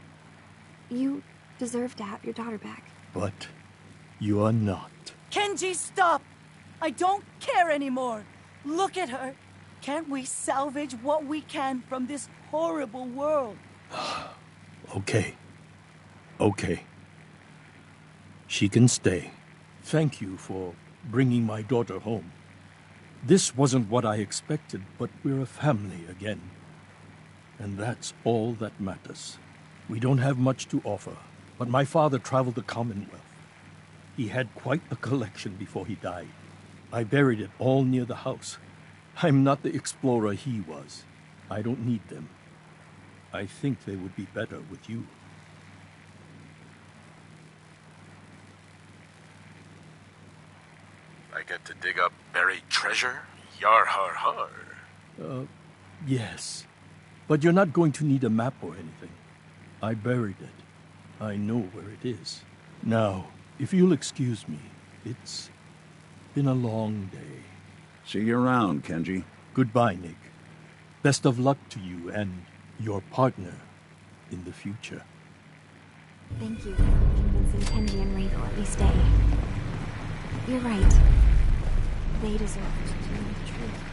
You deserve to have your daughter back. But you are not. Kenji, stop! I don't care anymore. Look at her. Can't we salvage what we can from this horrible world? Okay. Okay. She can stay. Thank you for bringing my daughter home. This wasn't what I expected, but we're a family again. And that's all that matters. We don't have much to offer, but my father traveled the Commonwealth. He had quite a collection before he died. I buried it all near the house. I'm not the explorer he was. I don't need them. I think they would be better with you. I get to dig up buried treasure? Yar har har. Yes. But you're not going to need a map or anything. I buried it. I know where it is. Now, if you'll excuse me, it's been a long day. See you around, Kenji. Goodbye, Nick. Best of luck to you and your partner in the future. Thank you for convincing Kenji and Ray to let me stay. You're right. They deserve to know the truth.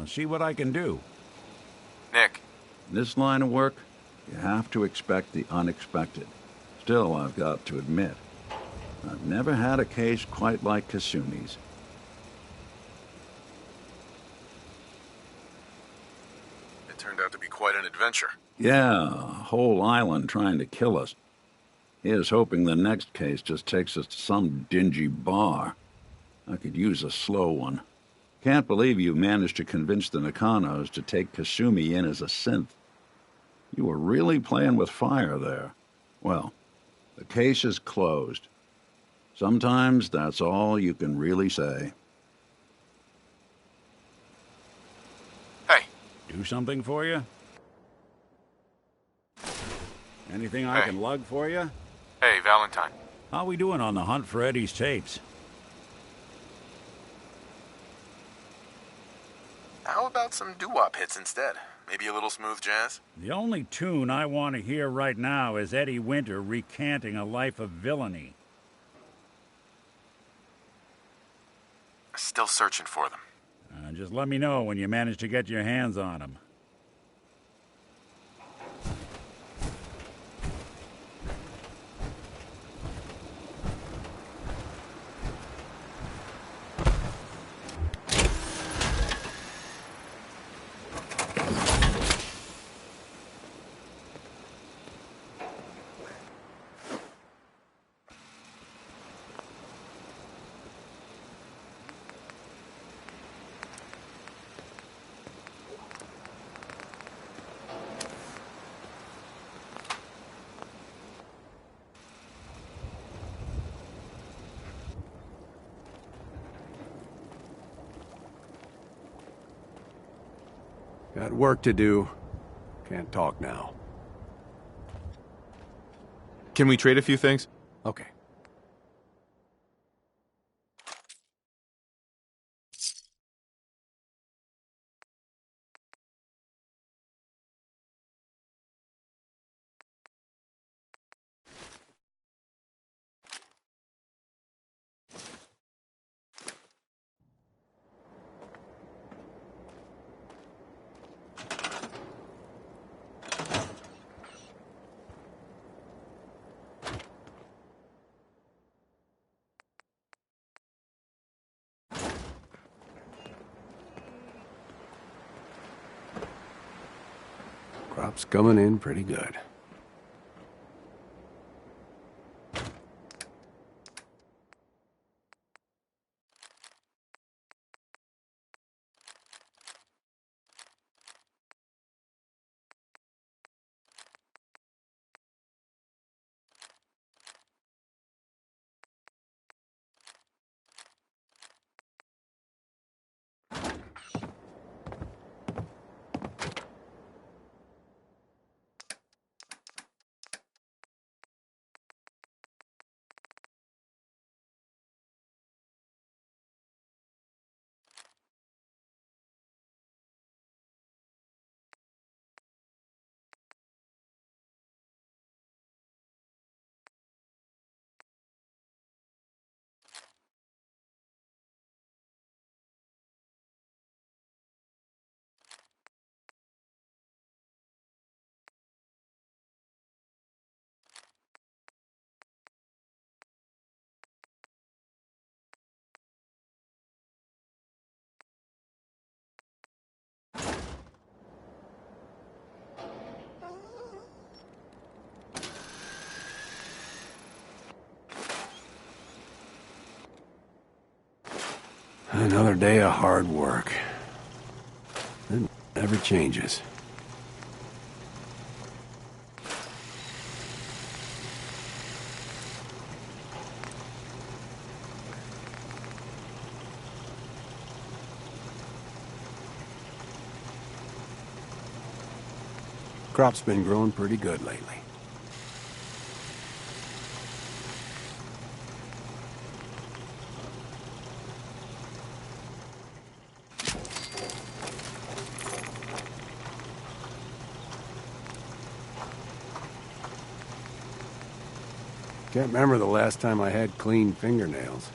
see what I can do. Nick. In this line of work, you have to expect the unexpected. Still, I've got to admit, I've never had a case quite like Kasumi's. It turned out to be quite an adventure. Yeah, a whole island trying to kill us. Here's hoping the next case just takes us to some dingy bar. I could use a slow one. Can't believe you managed to convince the Nakanos to take Kasumi in as a synth. You were really playing with fire there. Well, the case is closed. Sometimes that's all you can really say. Hey. Do something for you? Anything I can lug for you? Hey, Valentine. How we doing on the hunt for Eddie's tapes? How about some doo-wop hits instead? Maybe a little smooth jazz? The only tune I want to hear right now is Eddie Winter recanting a life of villainy. Still searching for them. Just let me know when you manage to get your hands on them. Got work to do. Can't talk now. Can we trade a few things? Okay. Crop's coming in pretty good. Another day of hard work. It never changes. Crop's been growing pretty good lately. Can't remember the last time I had clean fingernails.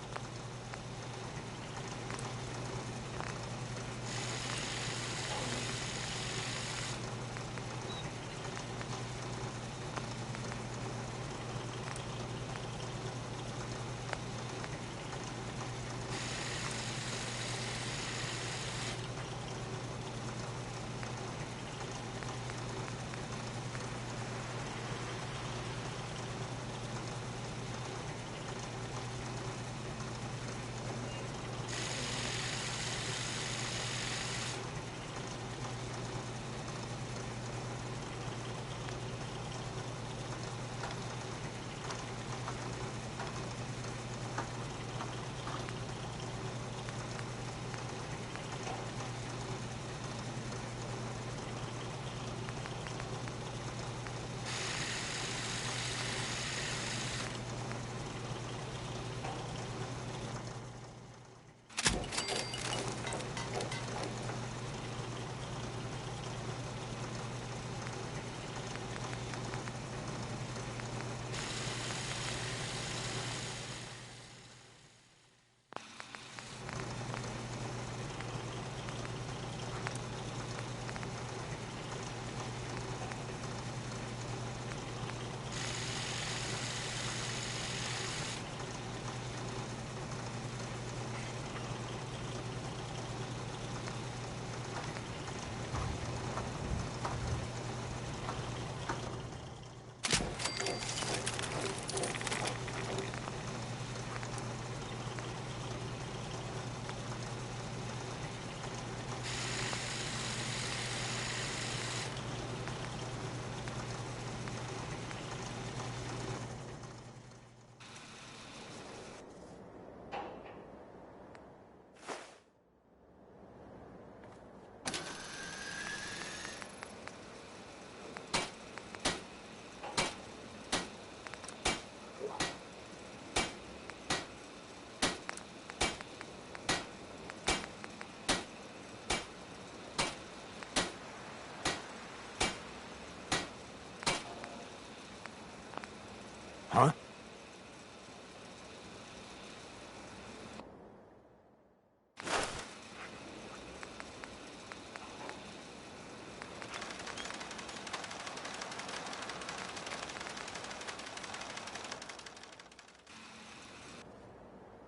Huh?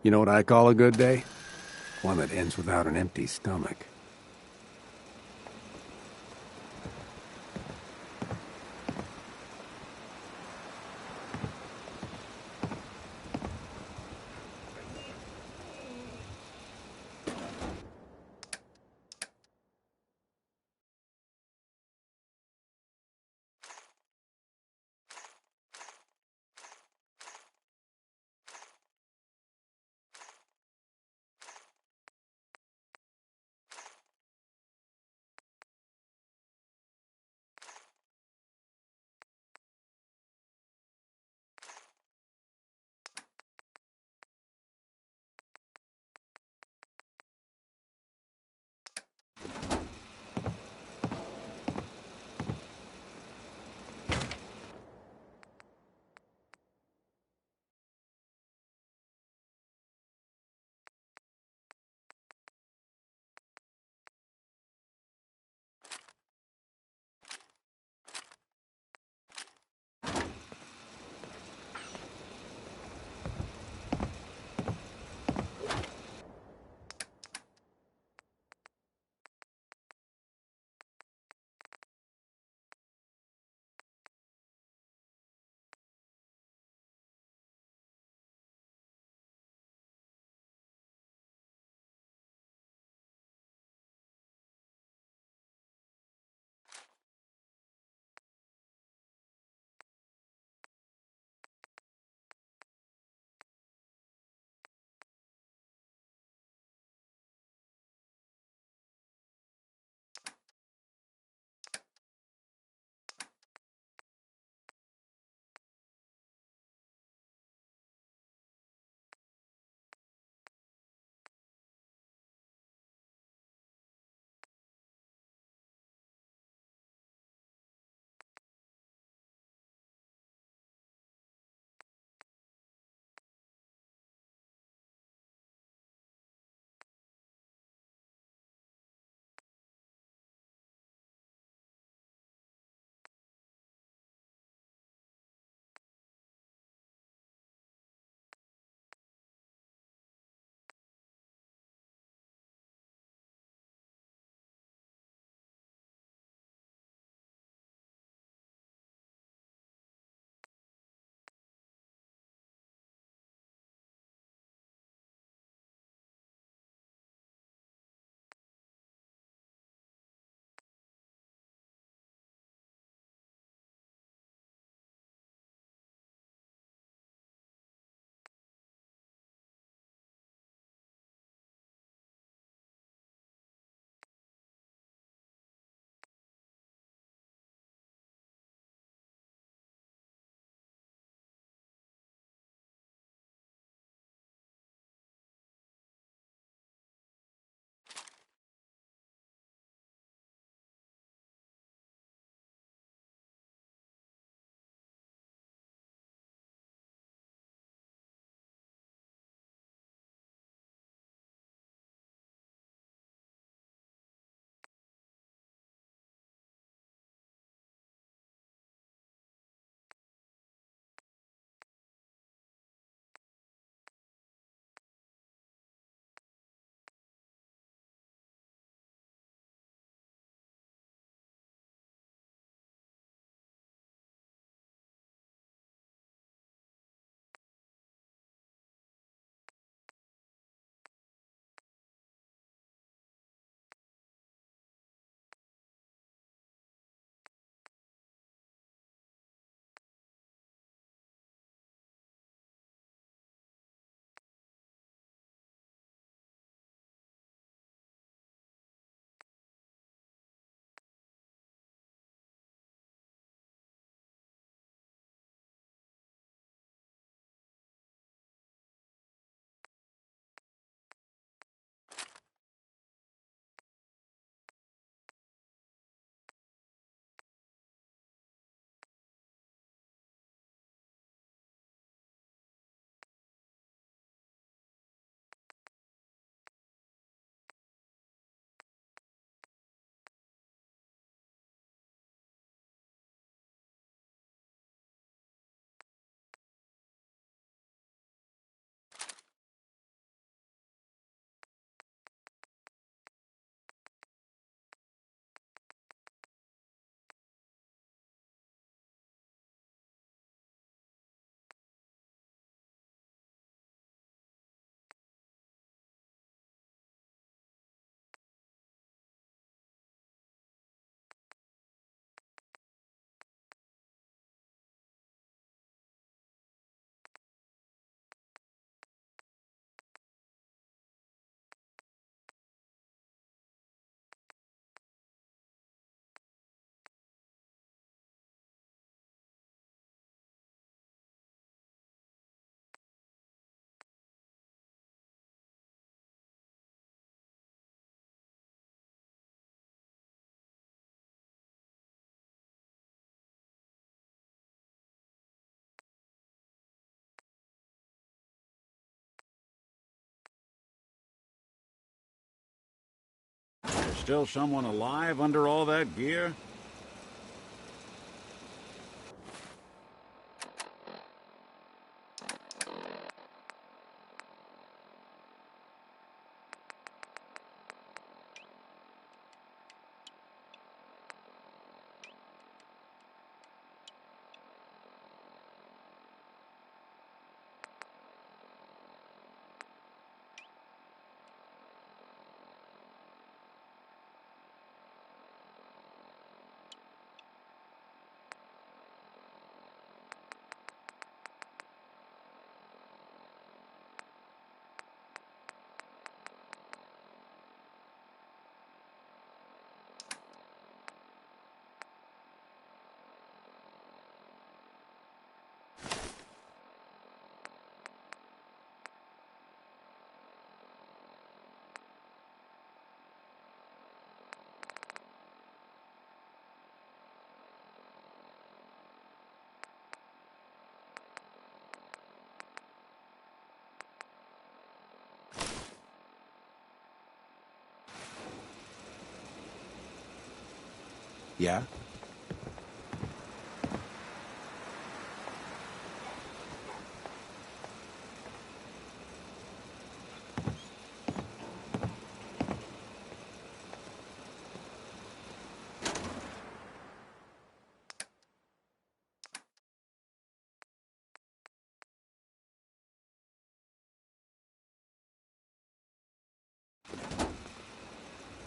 You know what I call a good day? One that ends without an empty stomach. still someone alive under all that gear? Yeah?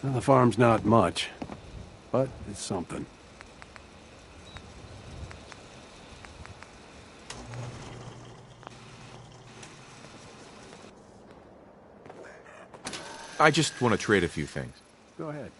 Well, the farm's not much, but it's something. I just want to trade a few things. Go ahead.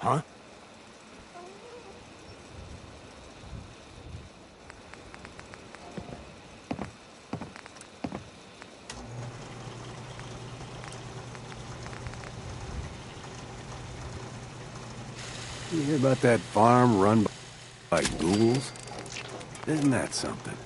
Huh? You hear about that farm run by ghouls? Isn't that something?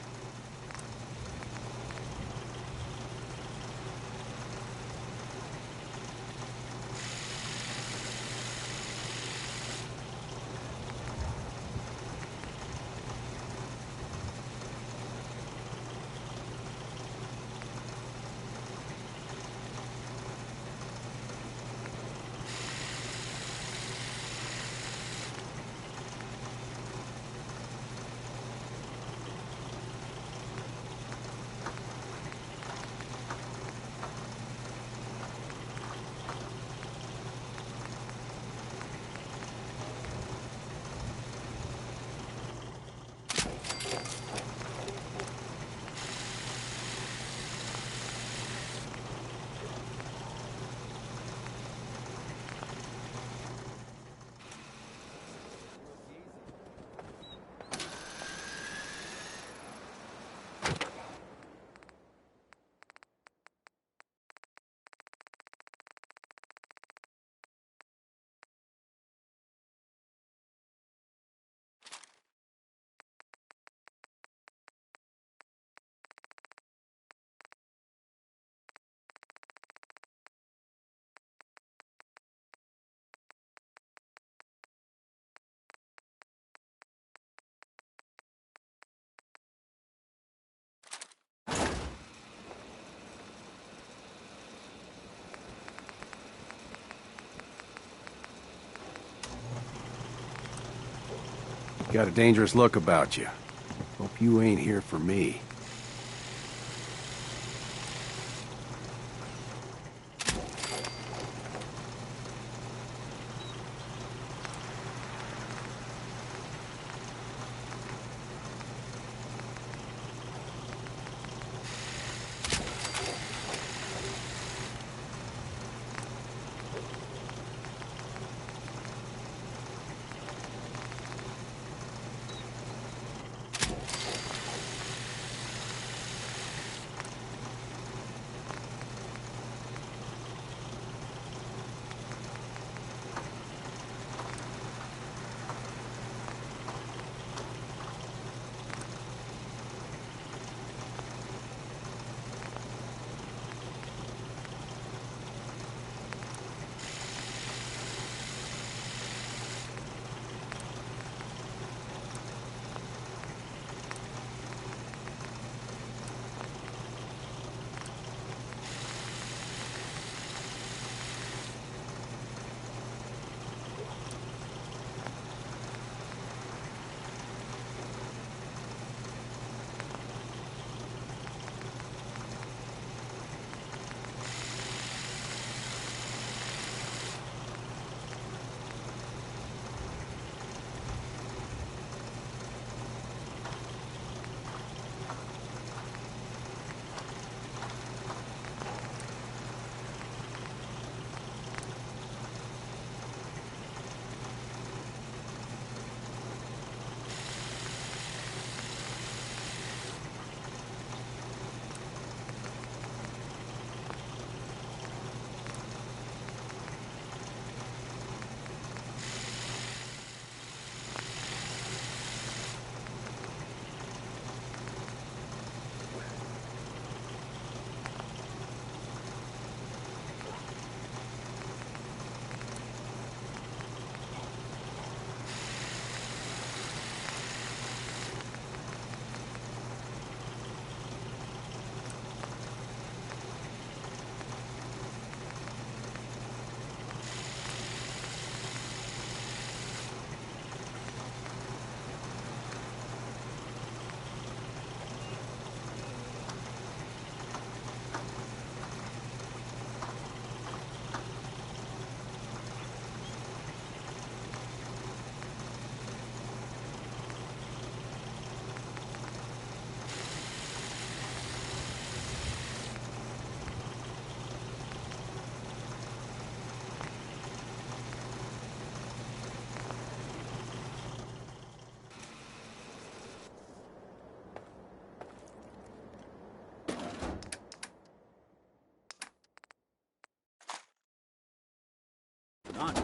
Got a dangerous look about you. Hope you ain't here for me.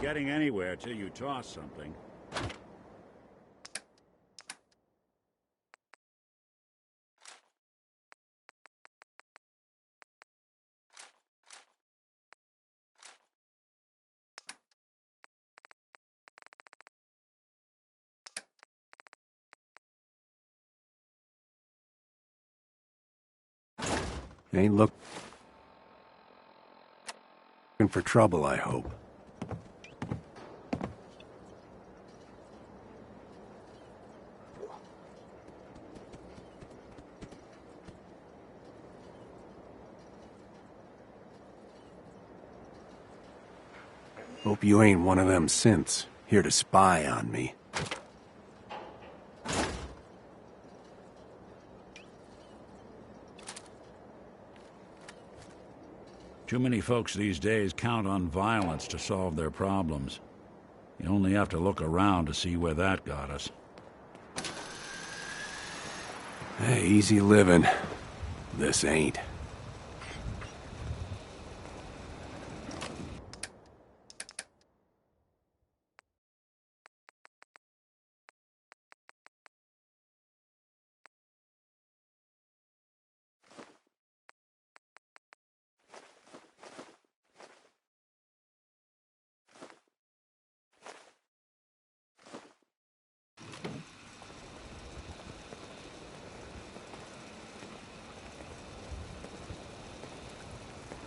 getting anywhere till you toss something. Ain't looking for trouble, I hope. Hope you ain't one of them synths, here to spy on me. Too many folks these days count on violence to solve their problems. You only have to look around to see where that got us. Hey, easy living. This ain't.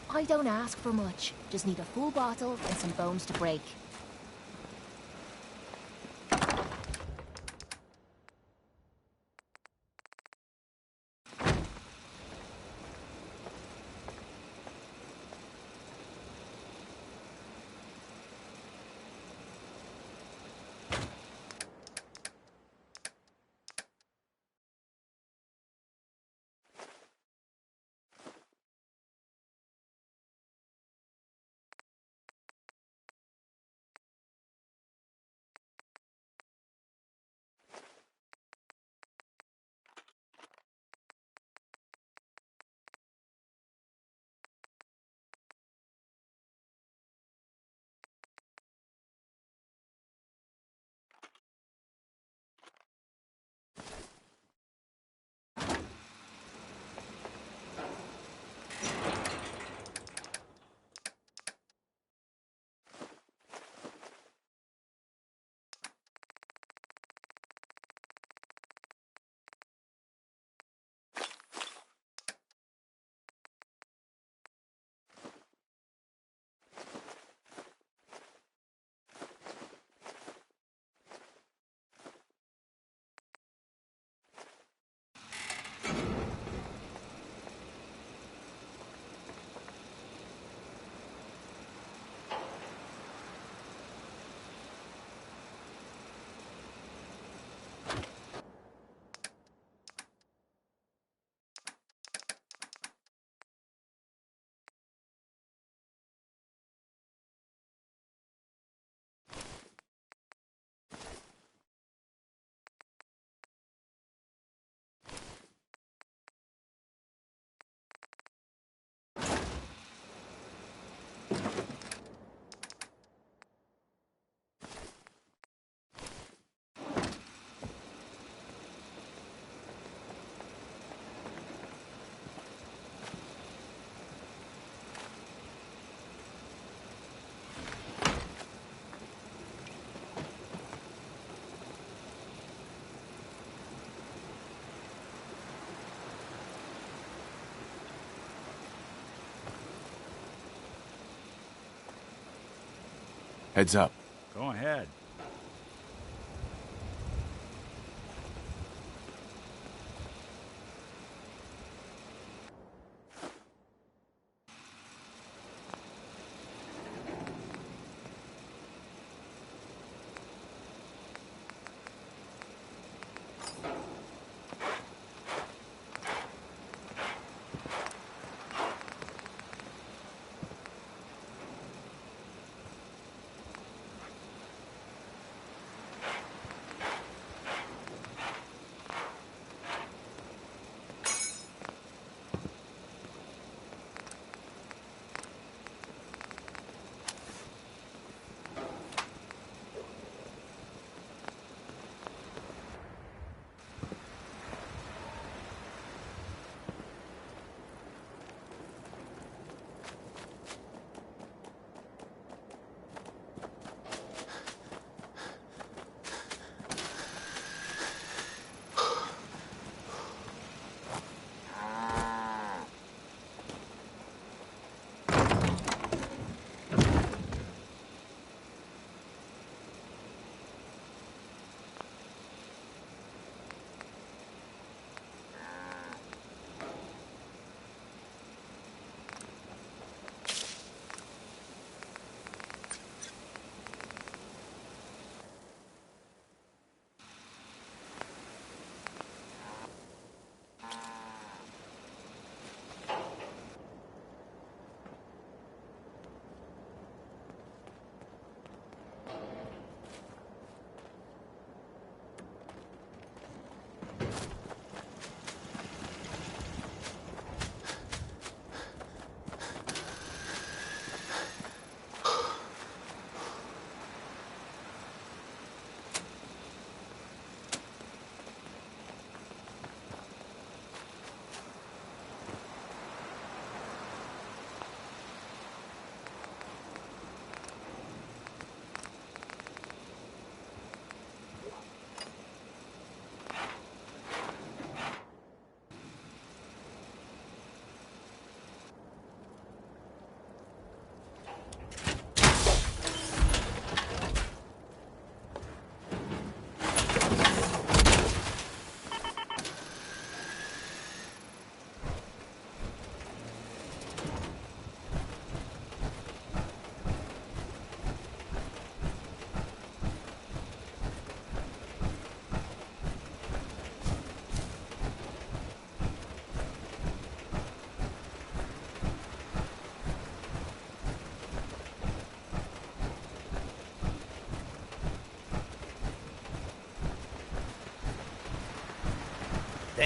I don't ask for much. Just need a full bottle and some bones to break. Heads up. Go ahead.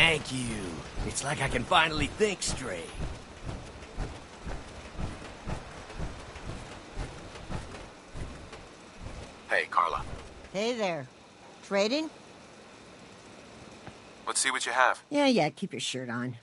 Thank you. It's like I can finally think straight. Hey, Carla. Hey there. Trading? Let's see what you have. Yeah, keep your shirt on.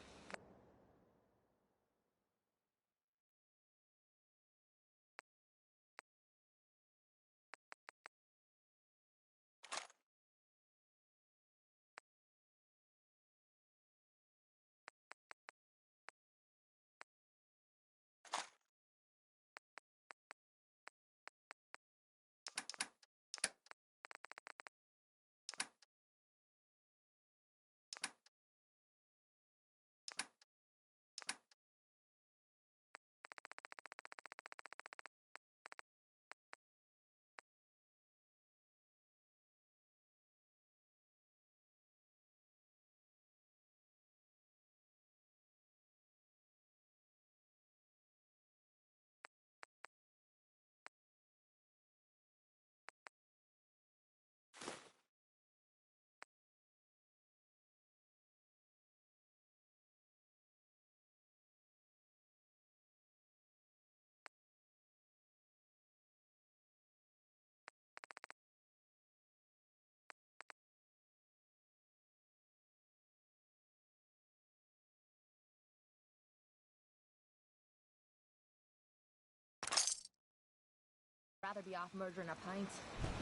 Rather be off murdering a pint.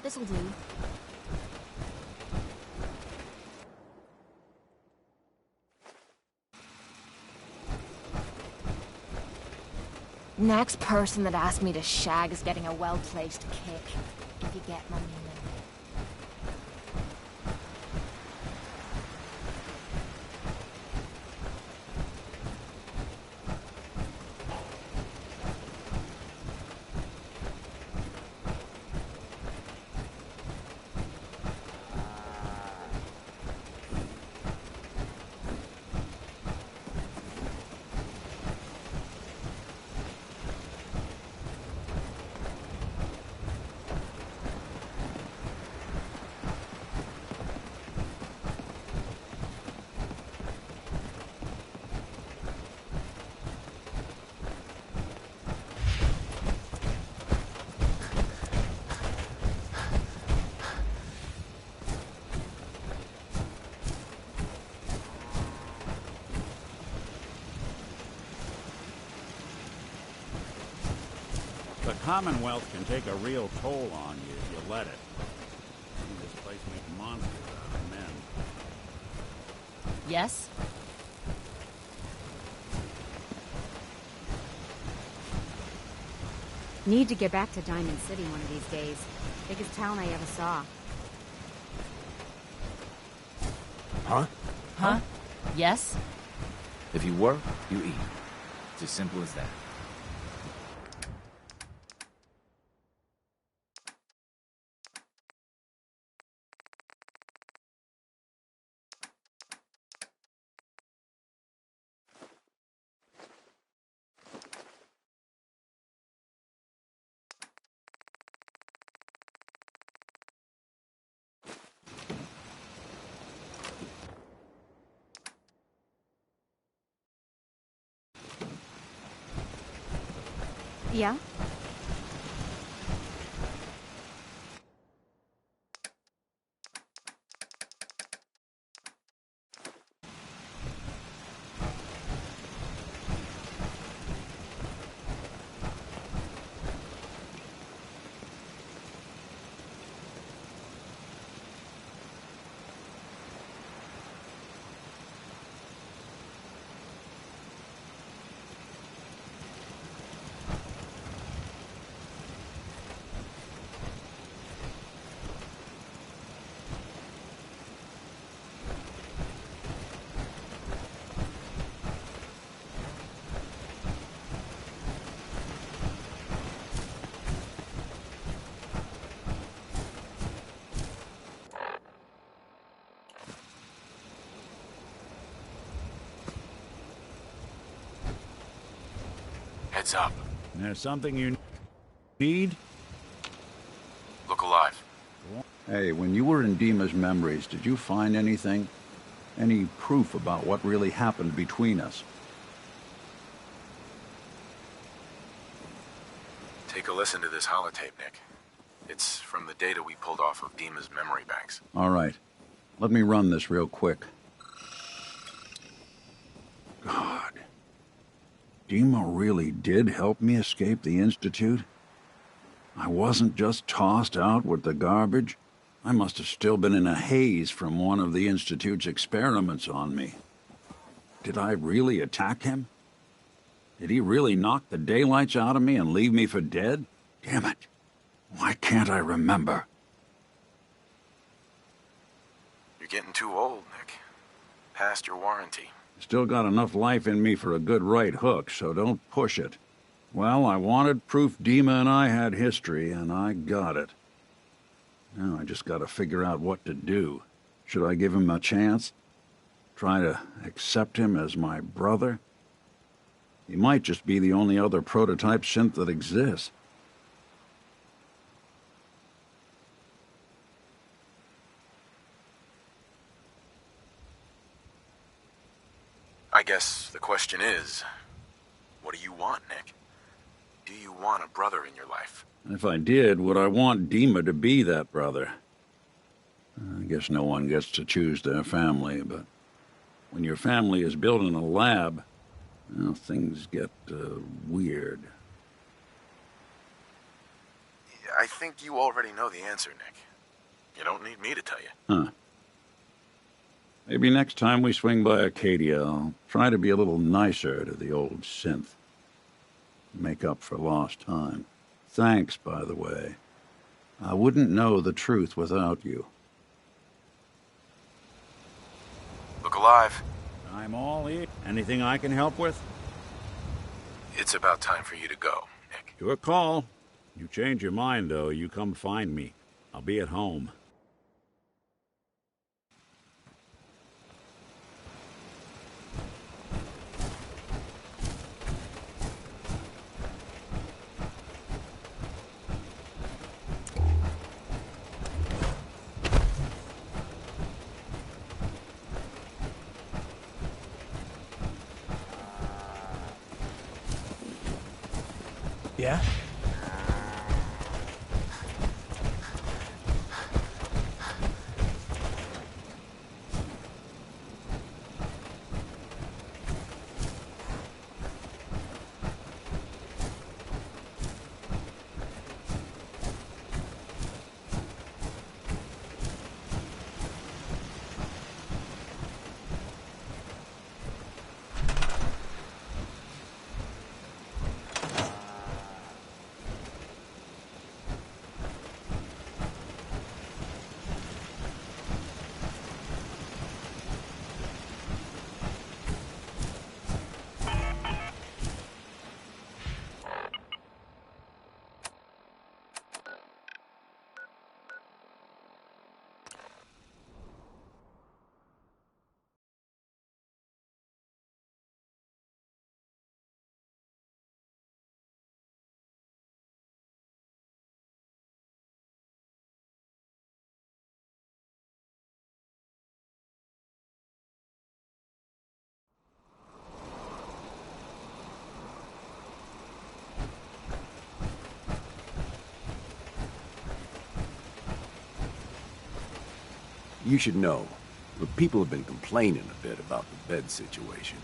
This'll do. Next person that asks me to shag is getting a well-placed kick, if you get my meaning. The Commonwealth can take a real toll on you if you let it. This place makes monsters out of men. Yes? Need to get back to Diamond City one of these days. Biggest town I ever saw. Huh? Huh? Yes? If you work, you eat. It's as simple as that. Yeah? Heads up. There's something you need? Look alive. Hey, when you were in Dima's memories, did you find anything? Any proof about what really happened between us. Take a listen to this holotape, Nick. It's from the data we pulled off of Dima's memory banks. All right. Let me run this real quick. God. Dima really did help me escape the Institute? I wasn't just tossed out with the garbage. I must have still been in a haze from one of the Institute's experiments on me. Did I really attack him? Did he really knock the daylights out of me and leave me for dead? Damn it. Why can't I remember? You're getting too old, Nick. Past your warranty. Still got enough life in me for a good right hook, so don't push it. Well, I wanted proof Dima and I had history, and I got it. Now I just gotta figure out what to do. Should I give him a chance? Try to accept him as my brother? He might just be the only other prototype synth that exists. I guess the question is, what do you want, Nick? Do you want a brother in your life? If I did, would I want Dima to be that brother? I guess no one gets to choose their family, but when your family is built in a lab, well, things get weird. I think you already know the answer, Nick. You don't need me to tell you. Huh. Maybe next time we swing by Acadia, I'll try to be a little nicer to the old synth. Make up for lost time. Thanks, by the way. I wouldn't know the truth without you. Look alive. I'm all ears. Anything I can help with? It's about time for you to go, Nick. Your call. You change your mind, though, you come find me. I'll be at home. Yeah? You should know, but people have been complaining a bit about the bed situation.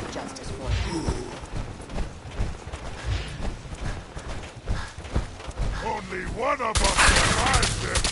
enough justice for you. Only one of us survives this!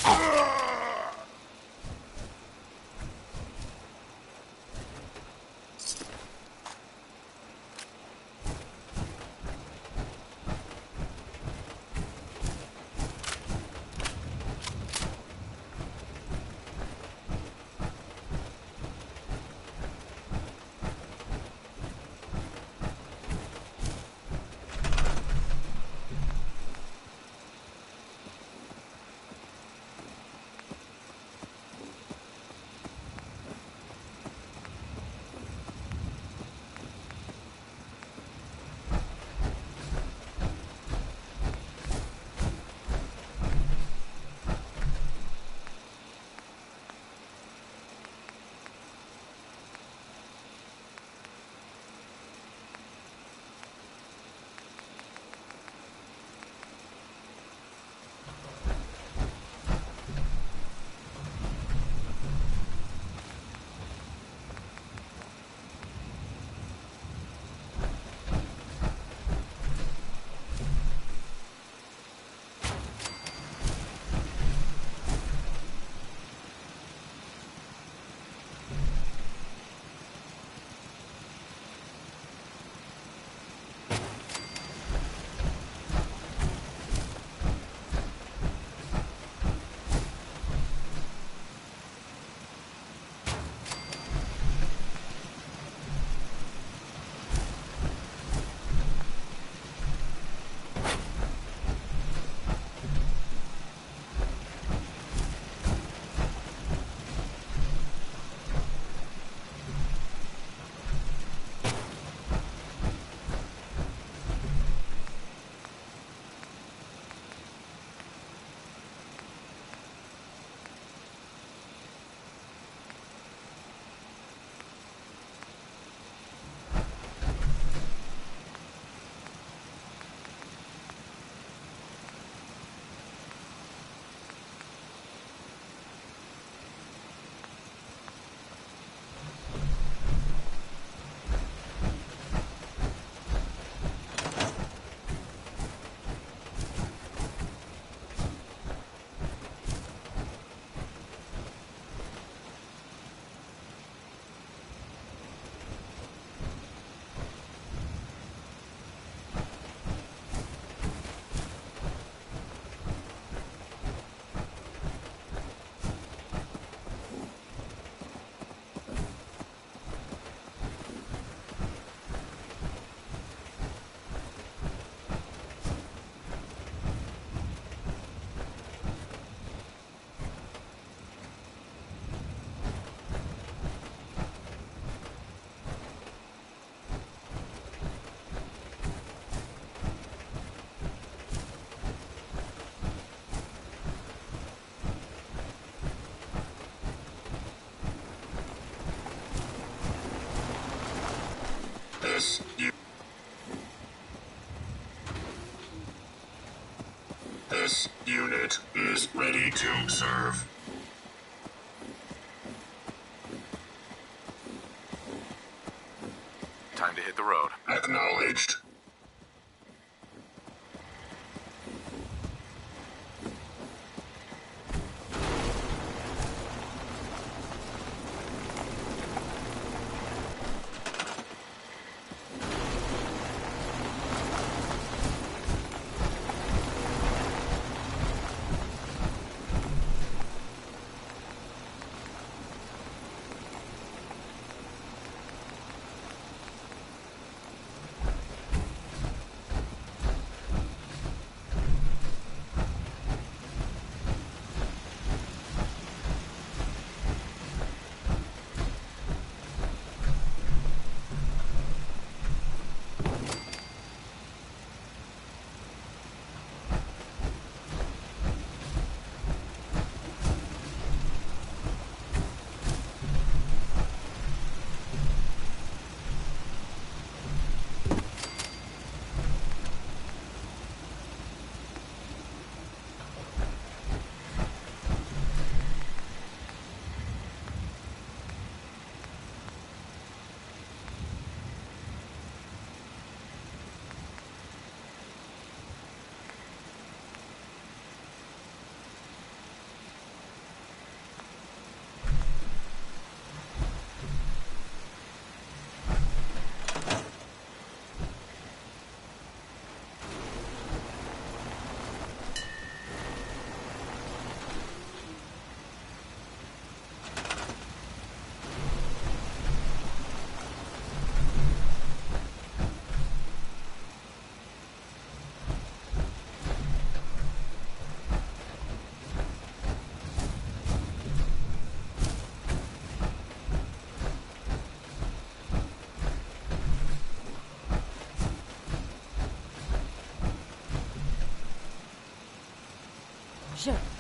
This unit is ready to serve. Time to hit the road. Acknowledged. Je